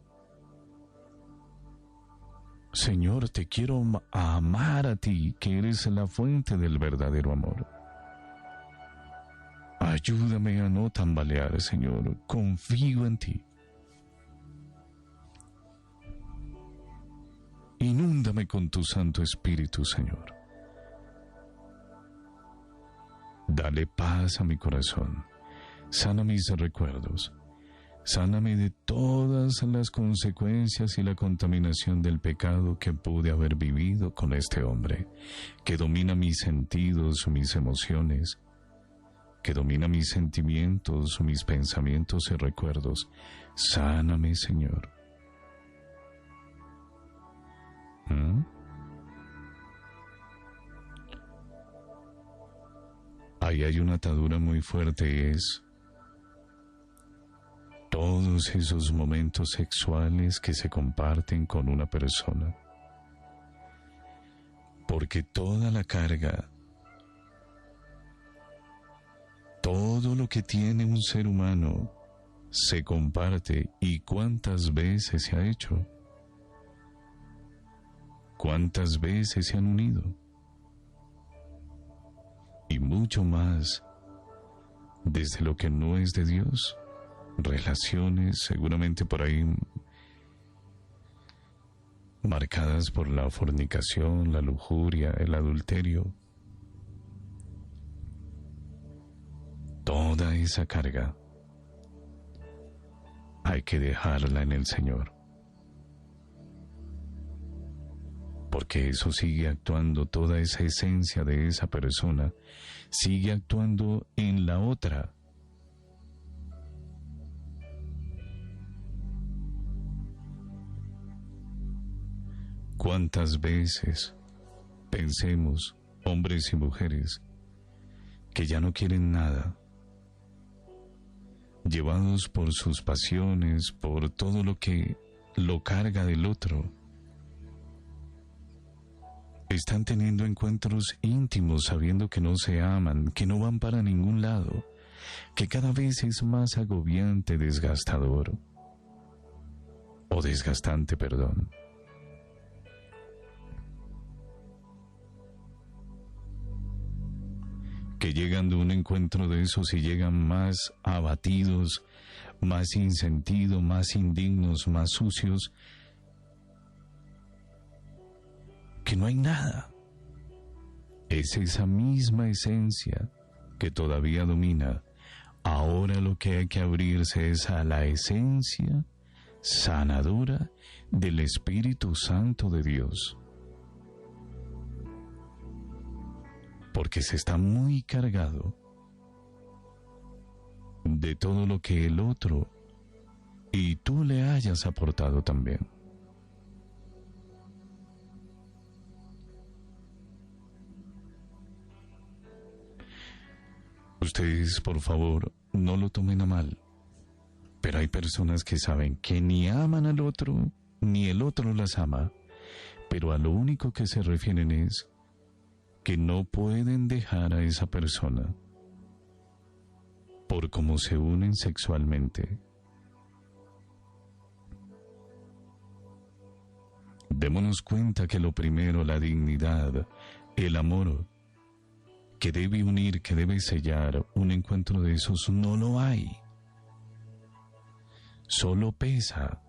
Señor, te quiero amar a ti, que eres la fuente del verdadero amor. Ayúdame a no tambalear, Señor. Confío en ti. Inúndame con tu Santo Espíritu, Señor. Dale paz a mi corazón. Sana mis recuerdos. Sáname de todas las consecuencias y la contaminación del pecado que pude haber vivido con este hombre, que domina mis sentidos, mis emociones, que domina mis sentimientos, mis pensamientos y recuerdos. Sáname, Señor. Ahí hay una atadura muy fuerte, es todos esos momentos sexuales que se comparten con una persona. Porque toda la carga, todo lo que tiene un ser humano se comparte. ¿Y cuántas veces se ha hecho? ¿Cuántas veces se han unido? Y mucho más desde lo que no es de Dios. Relaciones seguramente por ahí marcadas por la fornicación, la lujuria, el adulterio. Toda esa carga hay que dejarla en el Señor. Porque eso sigue actuando, toda esa esencia de esa persona sigue actuando en la otra. ¿Cuántas veces pensemos, hombres y mujeres, que ya no quieren nada, llevados por sus pasiones, por todo lo que lo carga del otro? Están teniendo encuentros íntimos sabiendo que no se aman, que no van para ningún lado, que cada vez es más agobiante, desgastador, o desgastante, perdón. Que llegan de un encuentro de esos y llegan más abatidos, más sin sentido, más indignos, más sucios, que no hay nada. Es esa misma esencia que todavía domina. Ahora lo que hay que abrirse es a la esencia sanadora del Espíritu Santo de Dios. Porque se está muy cargado de todo lo que el otro y tú le hayas aportado también. Ustedes, por favor, no lo tomen a mal, pero hay personas que saben que ni aman al otro, ni el otro las ama, pero a lo único que se refieren es que no pueden dejar a esa persona por cómo se unen sexualmente. Démonos cuenta que lo primero, la dignidad, el amor, que debe unir, que debe sellar un encuentro de esos, no lo hay. Solo pesa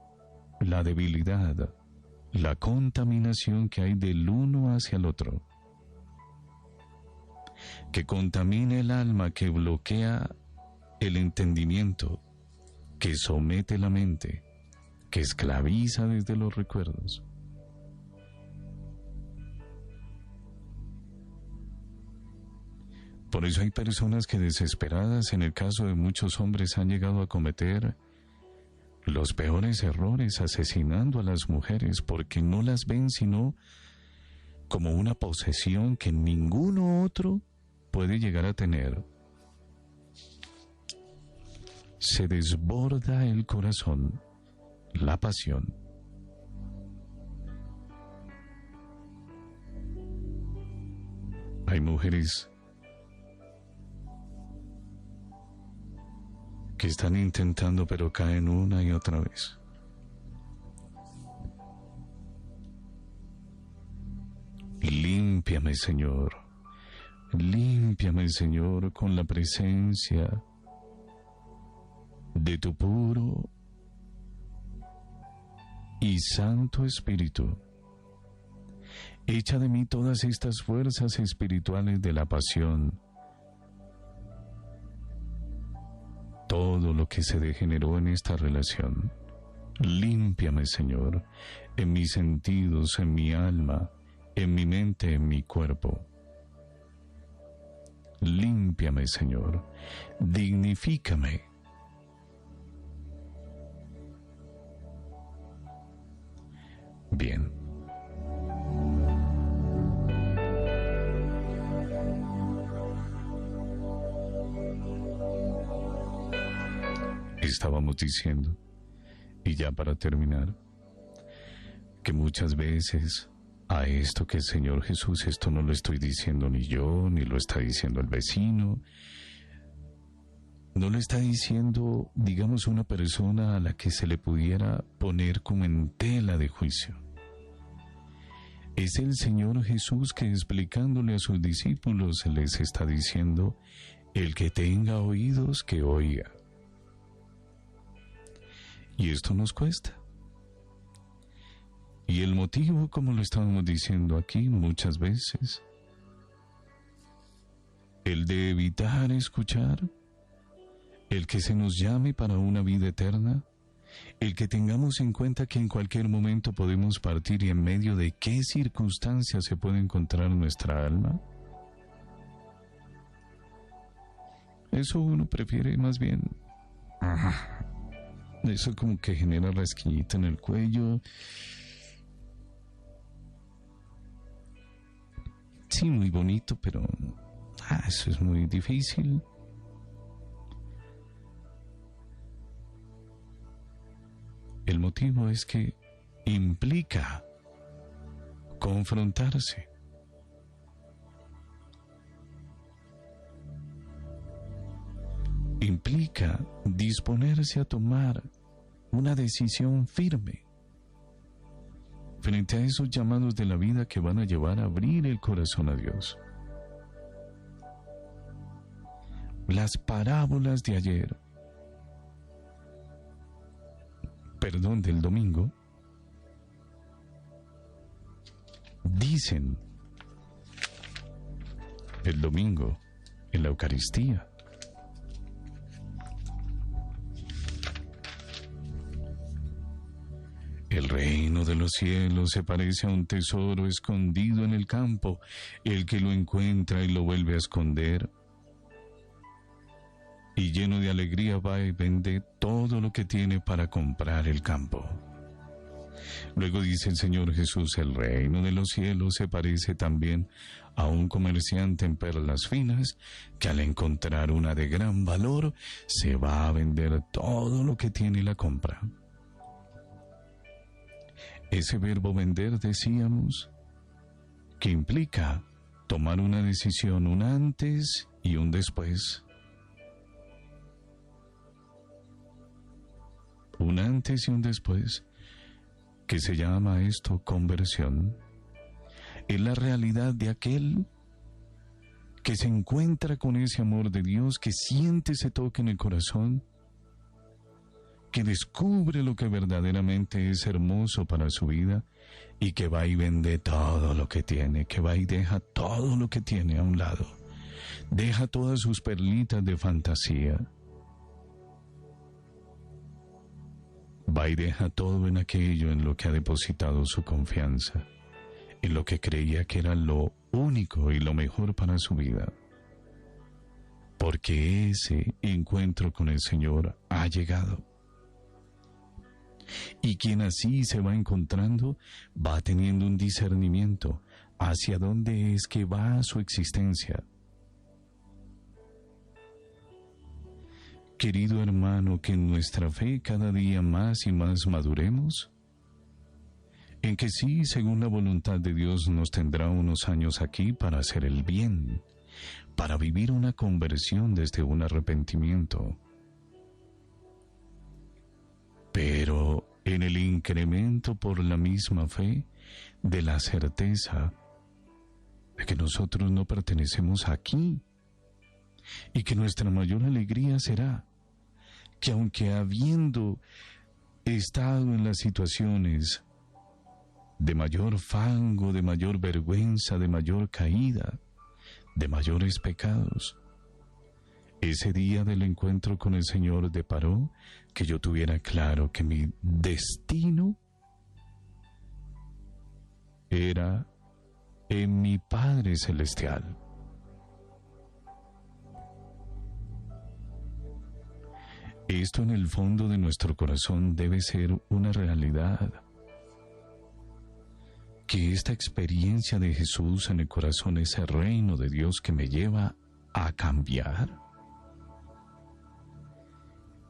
la debilidad, la contaminación que hay del uno hacia el otro, que contamina el alma, que bloquea el entendimiento, que somete la mente, que esclaviza desde los recuerdos. Por eso hay personas que desesperadas, en el caso de muchos hombres, han llegado a cometer los peores errores asesinando a las mujeres porque no las ven sino como una posesión que ninguno otro puede llegar a tener. Se desborda el corazón, la pasión. Hay mujeres que están intentando pero caen una y otra vez. Límpiame, Señor. Límpiame, Señor, con la presencia de tu puro y santo Espíritu. Echa de mí todas estas fuerzas espirituales de la pasión, todo lo que se degeneró en esta relación. Límpiame, Señor, en mis sentidos, en mi alma, en mi mente, en mi cuerpo. Límpiame, Señor, dignifícame. Bien. estábamos diciendo, y ya para terminar, que muchas veces a esto que el Señor Jesús, esto no lo estoy diciendo ni yo, ni lo está diciendo el vecino, no lo está diciendo, digamos, una persona a la que se le pudiera poner como en tela de juicio. Es el Señor Jesús que, explicándole a sus discípulos, les está diciendo: el que tenga oídos, que oiga. Y esto nos cuesta. Y el motivo, como lo estábamos diciendo aquí muchas veces, el de evitar escuchar, el que se nos llame para una vida eterna, el que tengamos en cuenta que en cualquier momento podemos partir y en medio de qué circunstancias se puede encontrar nuestra alma. Eso uno prefiere más bien. Eso como que genera rasquiñita en el cuello. Sí, muy bonito, pero eso es muy difícil. El motivo es que implica confrontarse. Implica disponerse a tomar una decisión firme frente a esos llamados de la vida que van a llevar a abrir el corazón a Dios. Las parábolas de ayer, del domingo, dicen el domingo en la Eucaristía: el reino de los cielos se parece a un tesoro escondido en el campo. El que lo encuentra y lo vuelve a esconder, y lleno de alegría va y vende todo lo que tiene para comprar el campo. Luego dice el Señor Jesús: el reino de los cielos se parece también a un comerciante en perlas finas, que al encontrar una de gran valor, se va a vender todo lo que tiene y la compra. Ese verbo vender, decíamos, que implica tomar una decisión, un antes y un después. Un antes y un después, que se llama esto conversión. Es la realidad de aquel que se encuentra con ese amor de Dios, que siente ese toque en el corazón, que descubre lo que verdaderamente es hermoso para su vida, y que va y vende todo lo que tiene, que va y deja todo lo que tiene a un lado, deja todas sus perlitas de fantasía, va y deja todo en aquello en lo que ha depositado su confianza, en lo que creía que era lo único y lo mejor para su vida, porque ese encuentro con el Señor ha llegado. Y quien así se va encontrando, va teniendo un discernimiento hacia dónde es que va su existencia. Querido hermano, que en nuestra fe cada día más y más maduremos, en que sí, según la voluntad de Dios, nos tendrá unos años aquí para hacer el bien, para vivir una conversión desde un arrepentimiento. Pero en el incremento por la misma fe de la certeza de que nosotros no pertenecemos aquí, y que nuestra mayor alegría será que, aunque habiendo estado en las situaciones de mayor fango, de mayor vergüenza, de mayor caída, de mayores pecados, ese día del encuentro con el Señor deparó que yo tuviera claro que mi destino era en mi Padre Celestial. Esto en el fondo de nuestro corazón debe ser una realidad. Que esta experiencia de Jesús en el corazón, ese reino de Dios que me lleva a cambiar,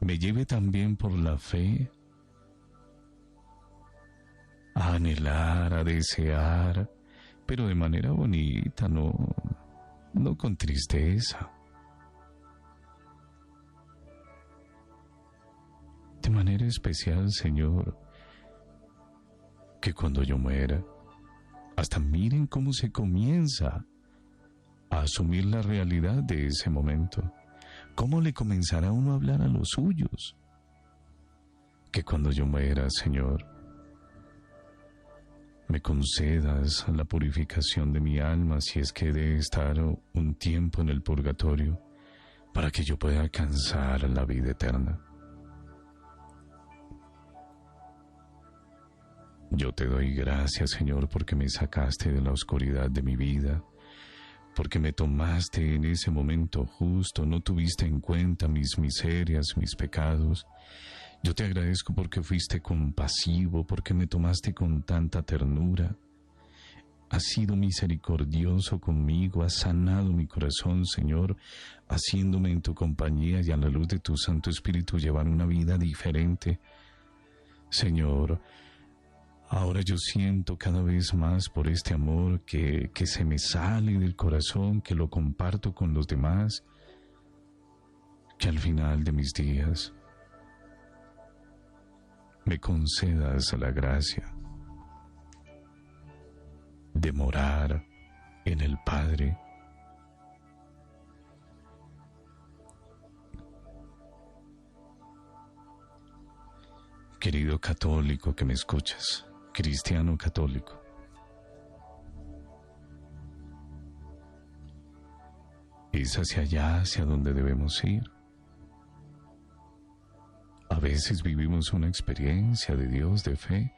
me lleve también por la fe a anhelar, a desear, pero de manera bonita, no con tristeza. De manera especial, Señor, que cuando yo muera, hasta miren cómo se comienza a asumir la realidad de ese momento. ¿Cómo le comenzará uno a hablar a los suyos? Que cuando yo muera, Señor, me concedas la purificación de mi alma si es que he de estar un tiempo en el purgatorio para que yo pueda alcanzar la vida eterna. Yo te doy gracias, Señor, porque me sacaste de la oscuridad de mi vida, porque me tomaste en ese momento justo, no tuviste en cuenta mis miserias, mis pecados. Yo te agradezco porque fuiste compasivo, porque me tomaste con tanta ternura. Has sido misericordioso conmigo, has sanado mi corazón, Señor, haciéndome en tu compañía y a la luz de tu Santo Espíritu llevar una vida diferente. Señor, ahora yo siento cada vez más por este amor que se me sale del corazón, que lo comparto con los demás, que al final de mis días me concedas la gracia de morar en el Padre. Querido católico que me escuchas, cristiano católico, es hacia allá hacia donde debemos ir. A veces vivimos una experiencia de Dios, de fe,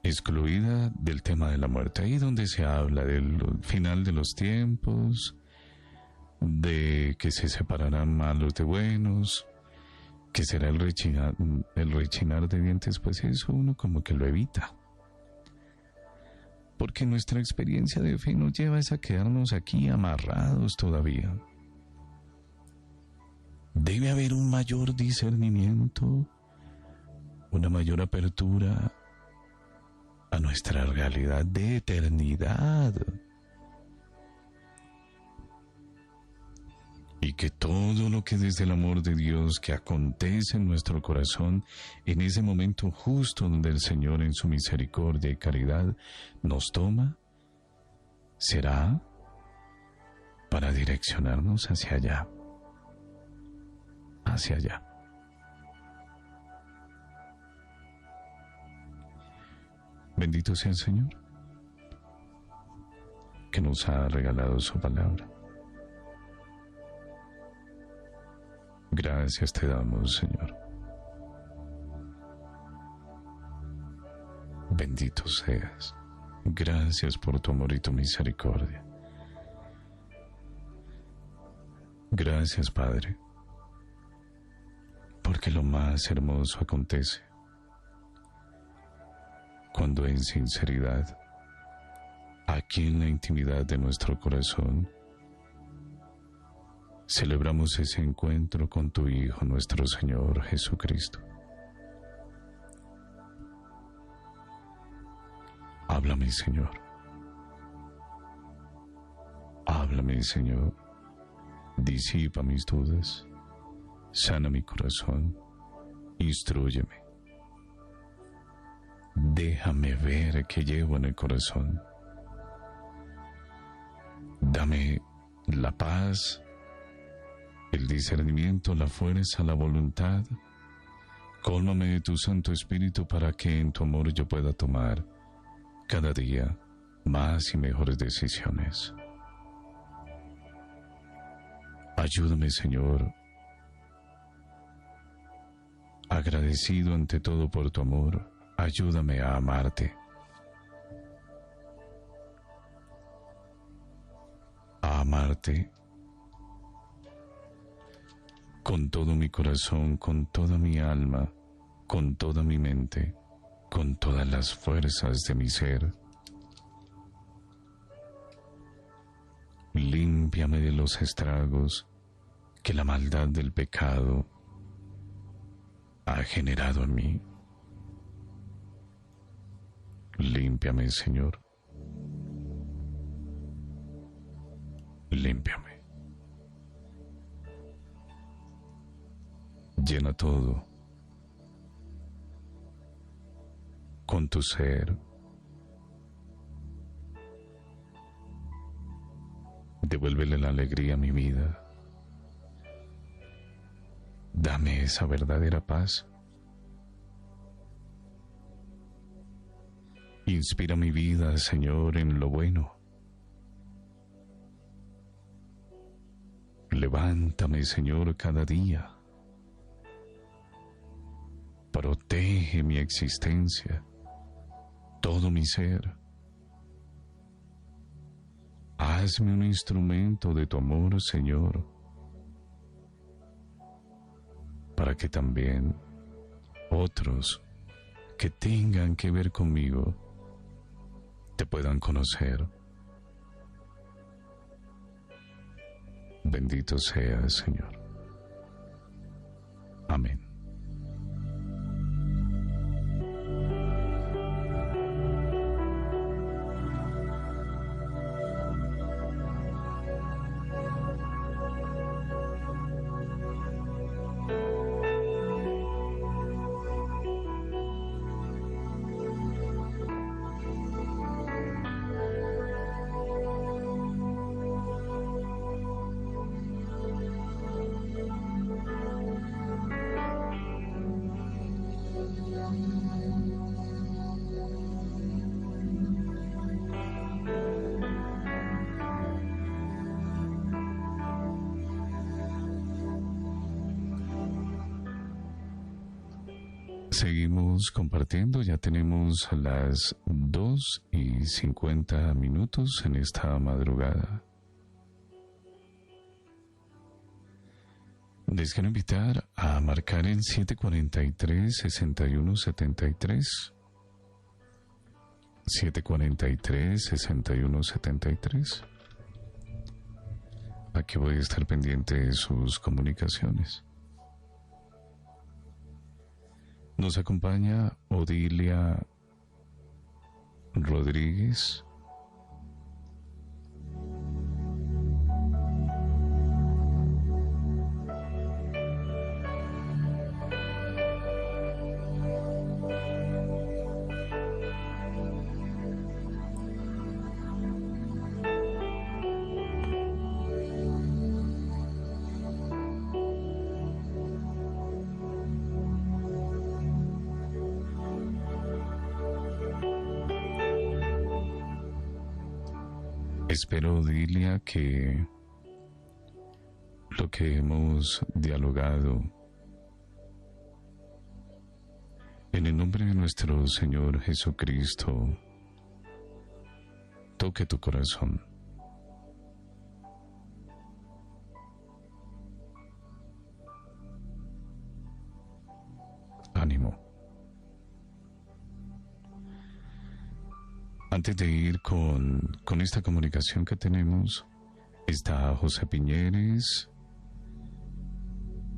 excluida del tema de la muerte, ahí donde se habla del final de los tiempos, de que se separarán malos de buenos, que será el rechinar de dientes, pues eso uno como que lo evita. Porque nuestra experiencia de fe nos lleva a quedarnos aquí amarrados todavía. Debe haber un mayor discernimiento, una mayor apertura a nuestra realidad de eternidad. Y que todo lo que desde el amor de Dios que acontece en nuestro corazón, en ese momento justo donde el Señor en su misericordia y caridad nos toma, será para direccionarnos hacia allá. Hacia allá. Bendito sea el Señor, que nos ha regalado su palabra. Gracias te damos, Señor. Bendito seas. Gracias por tu amor y tu misericordia. Gracias, Padre, porque lo más hermoso acontece cuando en sinceridad, aquí en la intimidad de nuestro corazón, celebramos ese encuentro con tu Hijo, nuestro Señor Jesucristo. Háblame, Señor. Háblame, Señor. Disipa mis dudas. Sana mi corazón. Instrúyeme. Déjame ver qué llevo en el corazón. Dame la paz, el discernimiento, la fuerza, la voluntad. Cólmame de tu Santo Espíritu para que en tu amor yo pueda tomar cada día más y mejores decisiones. Ayúdame, Señor, agradecido ante todo por tu amor, ayúdame a amarte, con todo mi corazón, con toda mi alma, con toda mi mente, con todas las fuerzas de mi ser. Límpiame de los estragos que la maldad del pecado ha generado en mí. Límpiame, Señor. Límpiame. Llena todo con tu ser. Devuélvele la alegría a mi vida. Dame esa verdadera paz. Inspira mi vida, Señor, en lo bueno. Levántame, Señor, cada día. Protege mi existencia, todo mi ser. Hazme un instrumento de tu amor, Señor, para que también otros que tengan que ver conmigo te puedan conocer. Bendito seas, Señor. Amén. Seguimos compartiendo, ya tenemos las 2:50 en esta madrugada. Les quiero invitar a marcar el 743-6173. 743-6173. Aquí voy a estar pendiente de sus comunicaciones. Nos acompaña Odilia Rodríguez. Espero, Odilia, que lo que hemos dialogado en el nombre de nuestro Señor Jesucristo toque tu corazón. Ánimo. Antes de ir con esta comunicación que tenemos, está José Piñeres,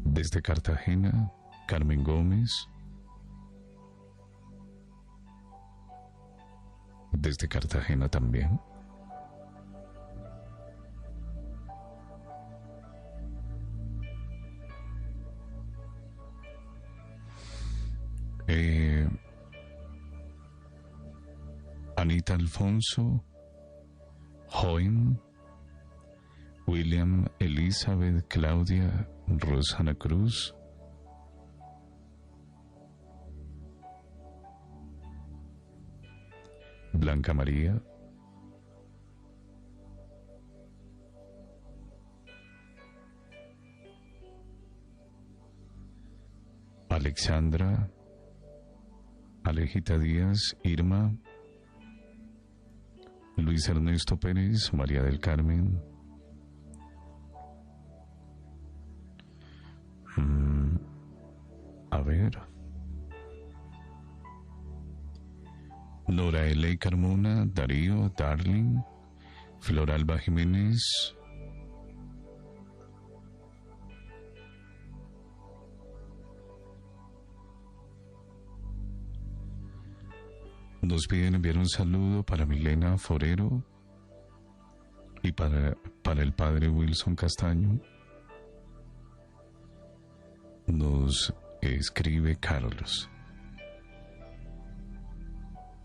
desde Cartagena, Carmen Gómez, desde Cartagena también. Anita Alfonso, Joim, William, Elizabeth, Claudia, Rosana Cruz, Blanca María, Alexandra, Alejita Díaz, Irma, Luis Ernesto Pérez, María del Carmen, a ver, Nora L. Carmona, Darío, Darling, Floralba Jiménez, Nos piden enviar un saludo para Milena Forero y para el padre Wilson Castaño. Nos escribe Carlos.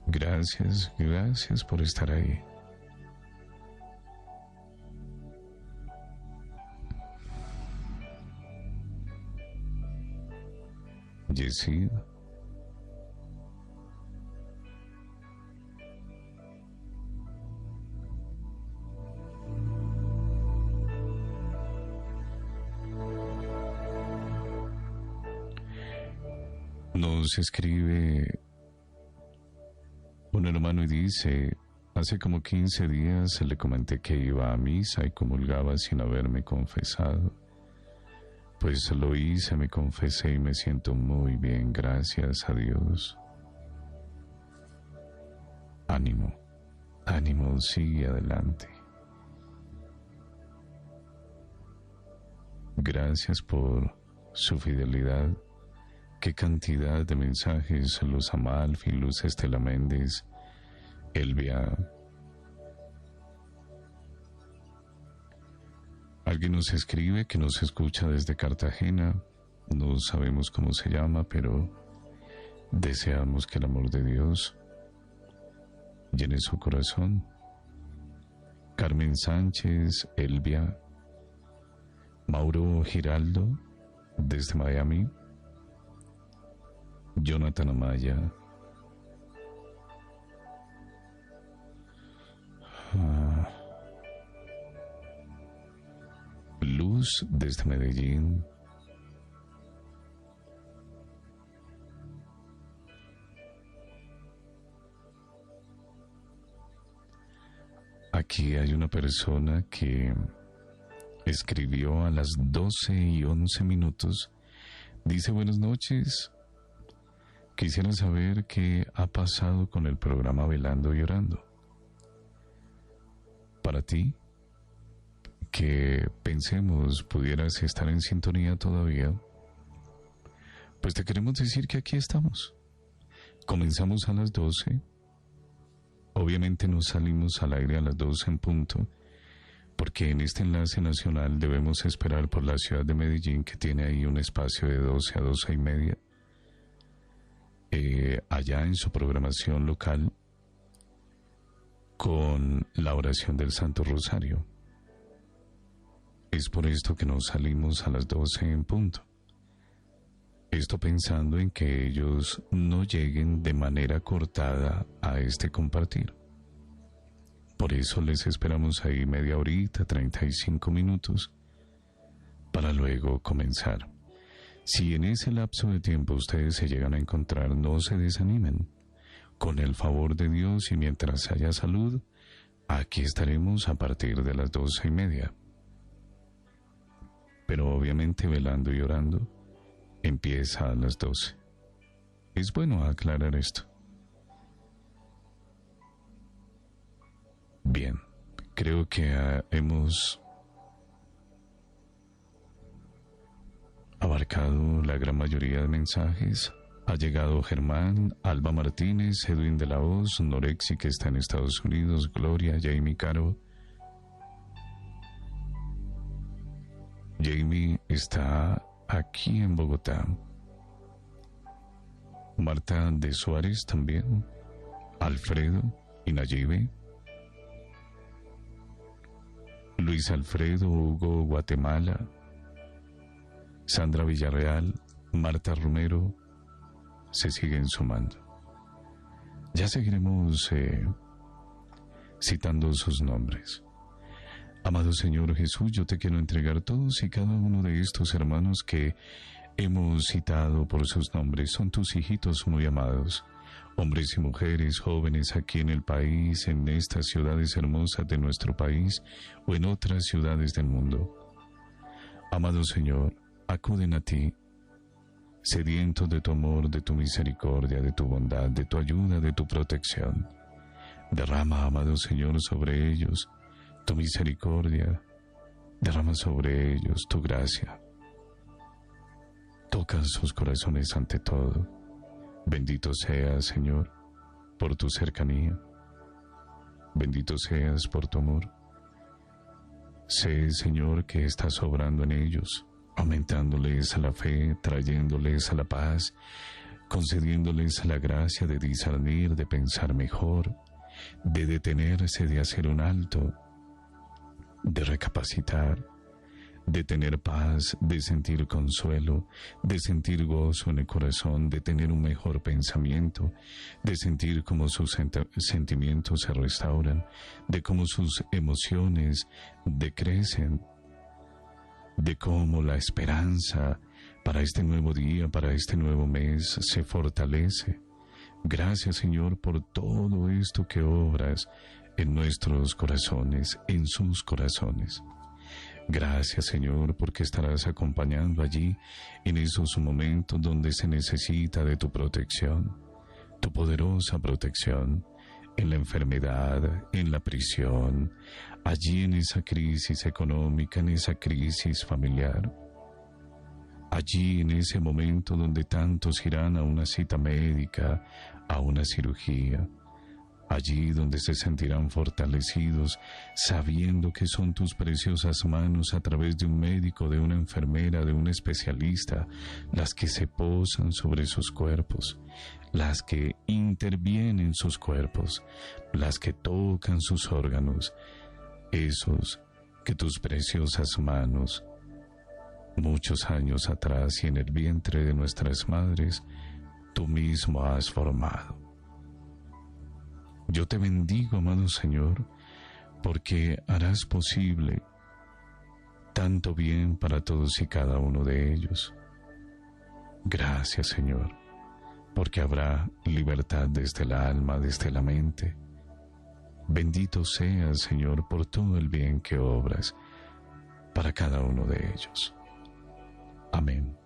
Gracias por estar ahí. Yesid. Nos escribe un hermano y dice: hace como 15 días le comenté que iba a misa y comulgaba sin haberme confesado. Pues lo hice, me confesé y me siento muy bien, gracias a Dios. Ánimo, sigue adelante. Gracias por su fidelidad. Qué cantidad de mensajes, Luz Amalfi, Luz Estela Méndez, Elvia. Alguien nos escribe que nos escucha desde Cartagena, no sabemos cómo se llama, pero deseamos que el amor de Dios llene su corazón. Carmen Sánchez, Elvia, Mauro Giraldo, desde Miami, Jonathan Amaya, Luz desde Medellín, aquí hay una persona que escribió a las 12:11. Dice: buenas noches, quisiera saber qué ha pasado con el programa Velando y Orando. Para ti, que pensemos pudieras estar en sintonía todavía, pues te queremos decir que aquí estamos. Comenzamos a las 12. Obviamente no salimos al aire a las 12 en punto, porque en este enlace nacional debemos esperar por la ciudad de Medellín, que tiene ahí un espacio de 12 a 12:30. Allá en su programación local, con la oración del Santo Rosario. Es por esto que nos salimos a las 12 en punto. Esto pensando en que ellos no lleguen de manera cortada a este compartir. Por eso les esperamos ahí media horita, 35 minutos, para luego comenzar. Si en ese lapso de tiempo ustedes se llegan a encontrar, no se desanimen. Con el favor de Dios y mientras haya salud, aquí estaremos a partir de las 12:30. Pero obviamente Velando y Orando empieza a las 12. Es bueno aclarar esto. Bien, creo que hemos abarcado la gran mayoría de mensajes. Ha llegado Germán, Alba Martínez, Edwin de la Hoz, Norexi, que está en Estados Unidos, Gloria, Jamie Caro. Jamie está aquí en Bogotá. Marta de Suárez también, Alfredo y Nayibe. Luis Alfredo, Hugo, Guatemala. Sandra Villarreal, Marta Romero, se siguen sumando. Ya seguiremos citando sus nombres. Amado Señor Jesús, yo te quiero entregar todos y cada uno de estos hermanos que hemos citado por sus nombres. Son tus hijitos muy amados, hombres y mujeres, jóvenes aquí en el país, en estas ciudades hermosas de nuestro país o en otras ciudades del mundo. Amado Señor, acuden a ti, sedientos de tu amor, de tu misericordia, de tu bondad, de tu ayuda, de tu protección. Derrama, amado Señor, sobre ellos tu misericordia, derrama sobre ellos tu gracia. Toca sus corazones ante todo. Bendito seas, Señor, por tu cercanía. Bendito seas por tu amor. Sé, Señor, que estás obrando en ellos, aumentándoles a la fe, trayéndoles a la paz, concediéndoles la gracia de discernir, de pensar mejor, de detenerse, de hacer un alto, de recapacitar, de tener paz, de sentir consuelo, de sentir gozo en el corazón, de tener un mejor pensamiento, de sentir cómo sus sentimientos se restauran, de cómo sus emociones decrecen, de cómo la esperanza para este nuevo día, para este nuevo mes, se fortalece. Gracias, Señor, por todo esto que obras en nuestros corazones, en sus corazones. Gracias, Señor, porque estarás acompañando allí en esos momentos donde se necesita de tu protección, tu poderosa protección, en la enfermedad, en la prisión, allí en esa crisis económica, en esa crisis familiar. Allí en ese momento donde tantos irán a una cita médica, a una cirugía, allí donde se sentirán fortalecidos sabiendo que son tus preciosas manos a través de un médico, de una enfermera, de un especialista, las que se posan sobre sus cuerpos, las que intervienen en sus cuerpos, las que tocan sus órganos, esos que tus preciosas manos, muchos años atrás y en el vientre de nuestras madres, tú mismo has formado. Yo te bendigo, amado Señor, porque harás posible tanto bien para todos y cada uno de ellos. Gracias, Señor, porque habrá libertad desde el alma, desde la mente. Bendito seas, Señor, por todo el bien que obras para cada uno de ellos. Amén.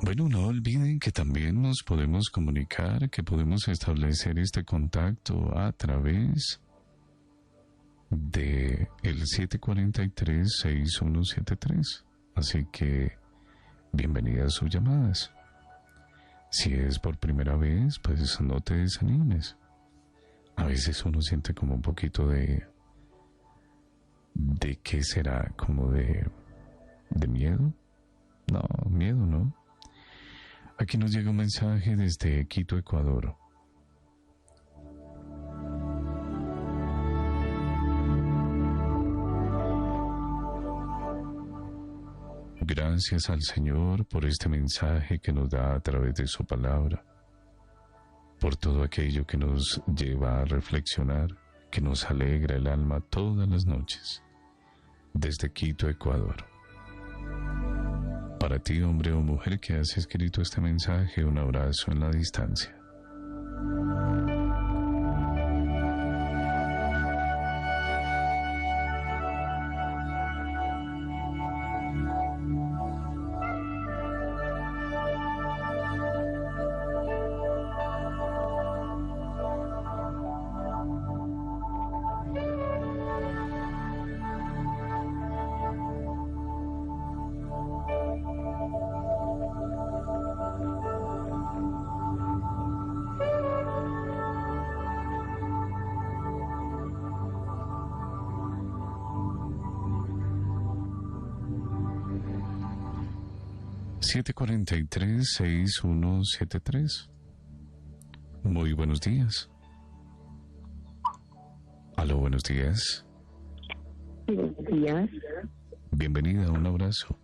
Bueno, no olviden que también nos podemos comunicar, que podemos establecer este contacto a través de el 743-6173. Así que, bienvenidas sus llamadas. Si es por primera vez, pues no te desanimes. A veces uno siente como un poquito de ¿qué será? Como de miedo. No, miedo no. Aquí nos llega un mensaje desde Quito, Ecuador. Gracias al Señor por este mensaje que nos da a través de su palabra, por todo aquello que nos lleva a reflexionar, que nos alegra el alma todas las noches. Desde Quito, Ecuador. Para ti, hombre o mujer que has escrito este mensaje, un abrazo en la distancia. (743-6173). Muy buenos días. Aló, buenos días. Buenos días. Bienvenida, un abrazo.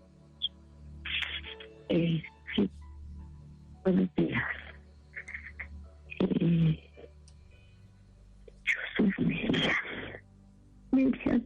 Sí, buenos días. Yo soy Miriam.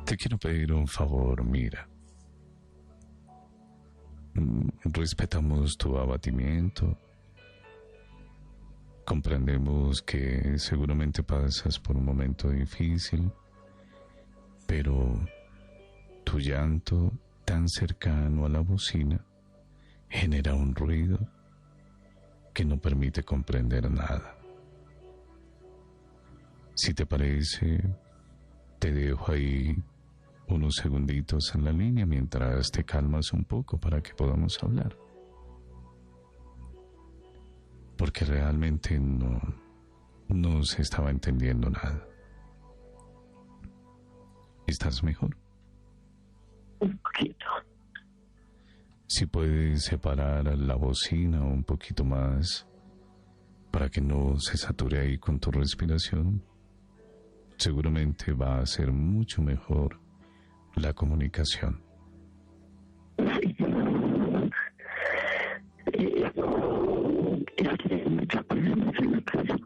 Te quiero pedir un favor, mira. Respetamos tu abatimiento. Comprendemos que seguramente pasas por un momento difícil, pero tu llanto tan cercano a la bocina genera un ruido que no permite comprender nada. Si te parece, te dejo ahí unos segunditos en la línea mientras te calmas un poco para que podamos hablar. Porque realmente no se estaba entendiendo nada. ¿Estás mejor? Un poquito. Si puedes separar la bocina un poquito más para que no se sature ahí con tu respiración, seguramente va a ser mucho mejor la comunicación. Sí. Hace muchos problemas en la casa.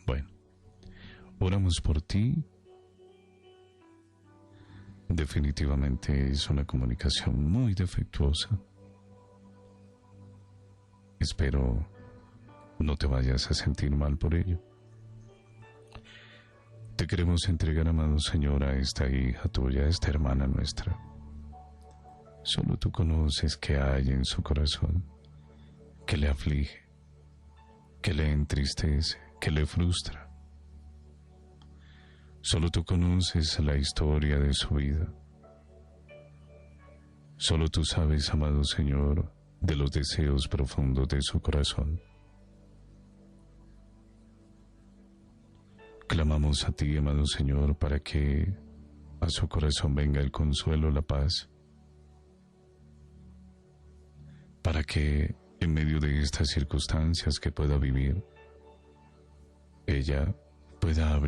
Bueno, oramos por ti. Definitivamente es una comunicación muy defectuosa. Espero no te vayas a sentir mal por ello. Te queremos entregar, amado Señor, a esta hija tuya, a esta hermana nuestra. Solo tú conoces qué hay en su corazón, que le aflige, que le entristece, que le frustra. Solo tú conoces la historia de su vida. Solo tú sabes, amado Señor, de los deseos profundos de su corazón. Clamamos a ti, amado Señor, para que a su corazón venga el consuelo, la paz, para que en medio de estas circunstancias que pueda vivir, ella pueda abrir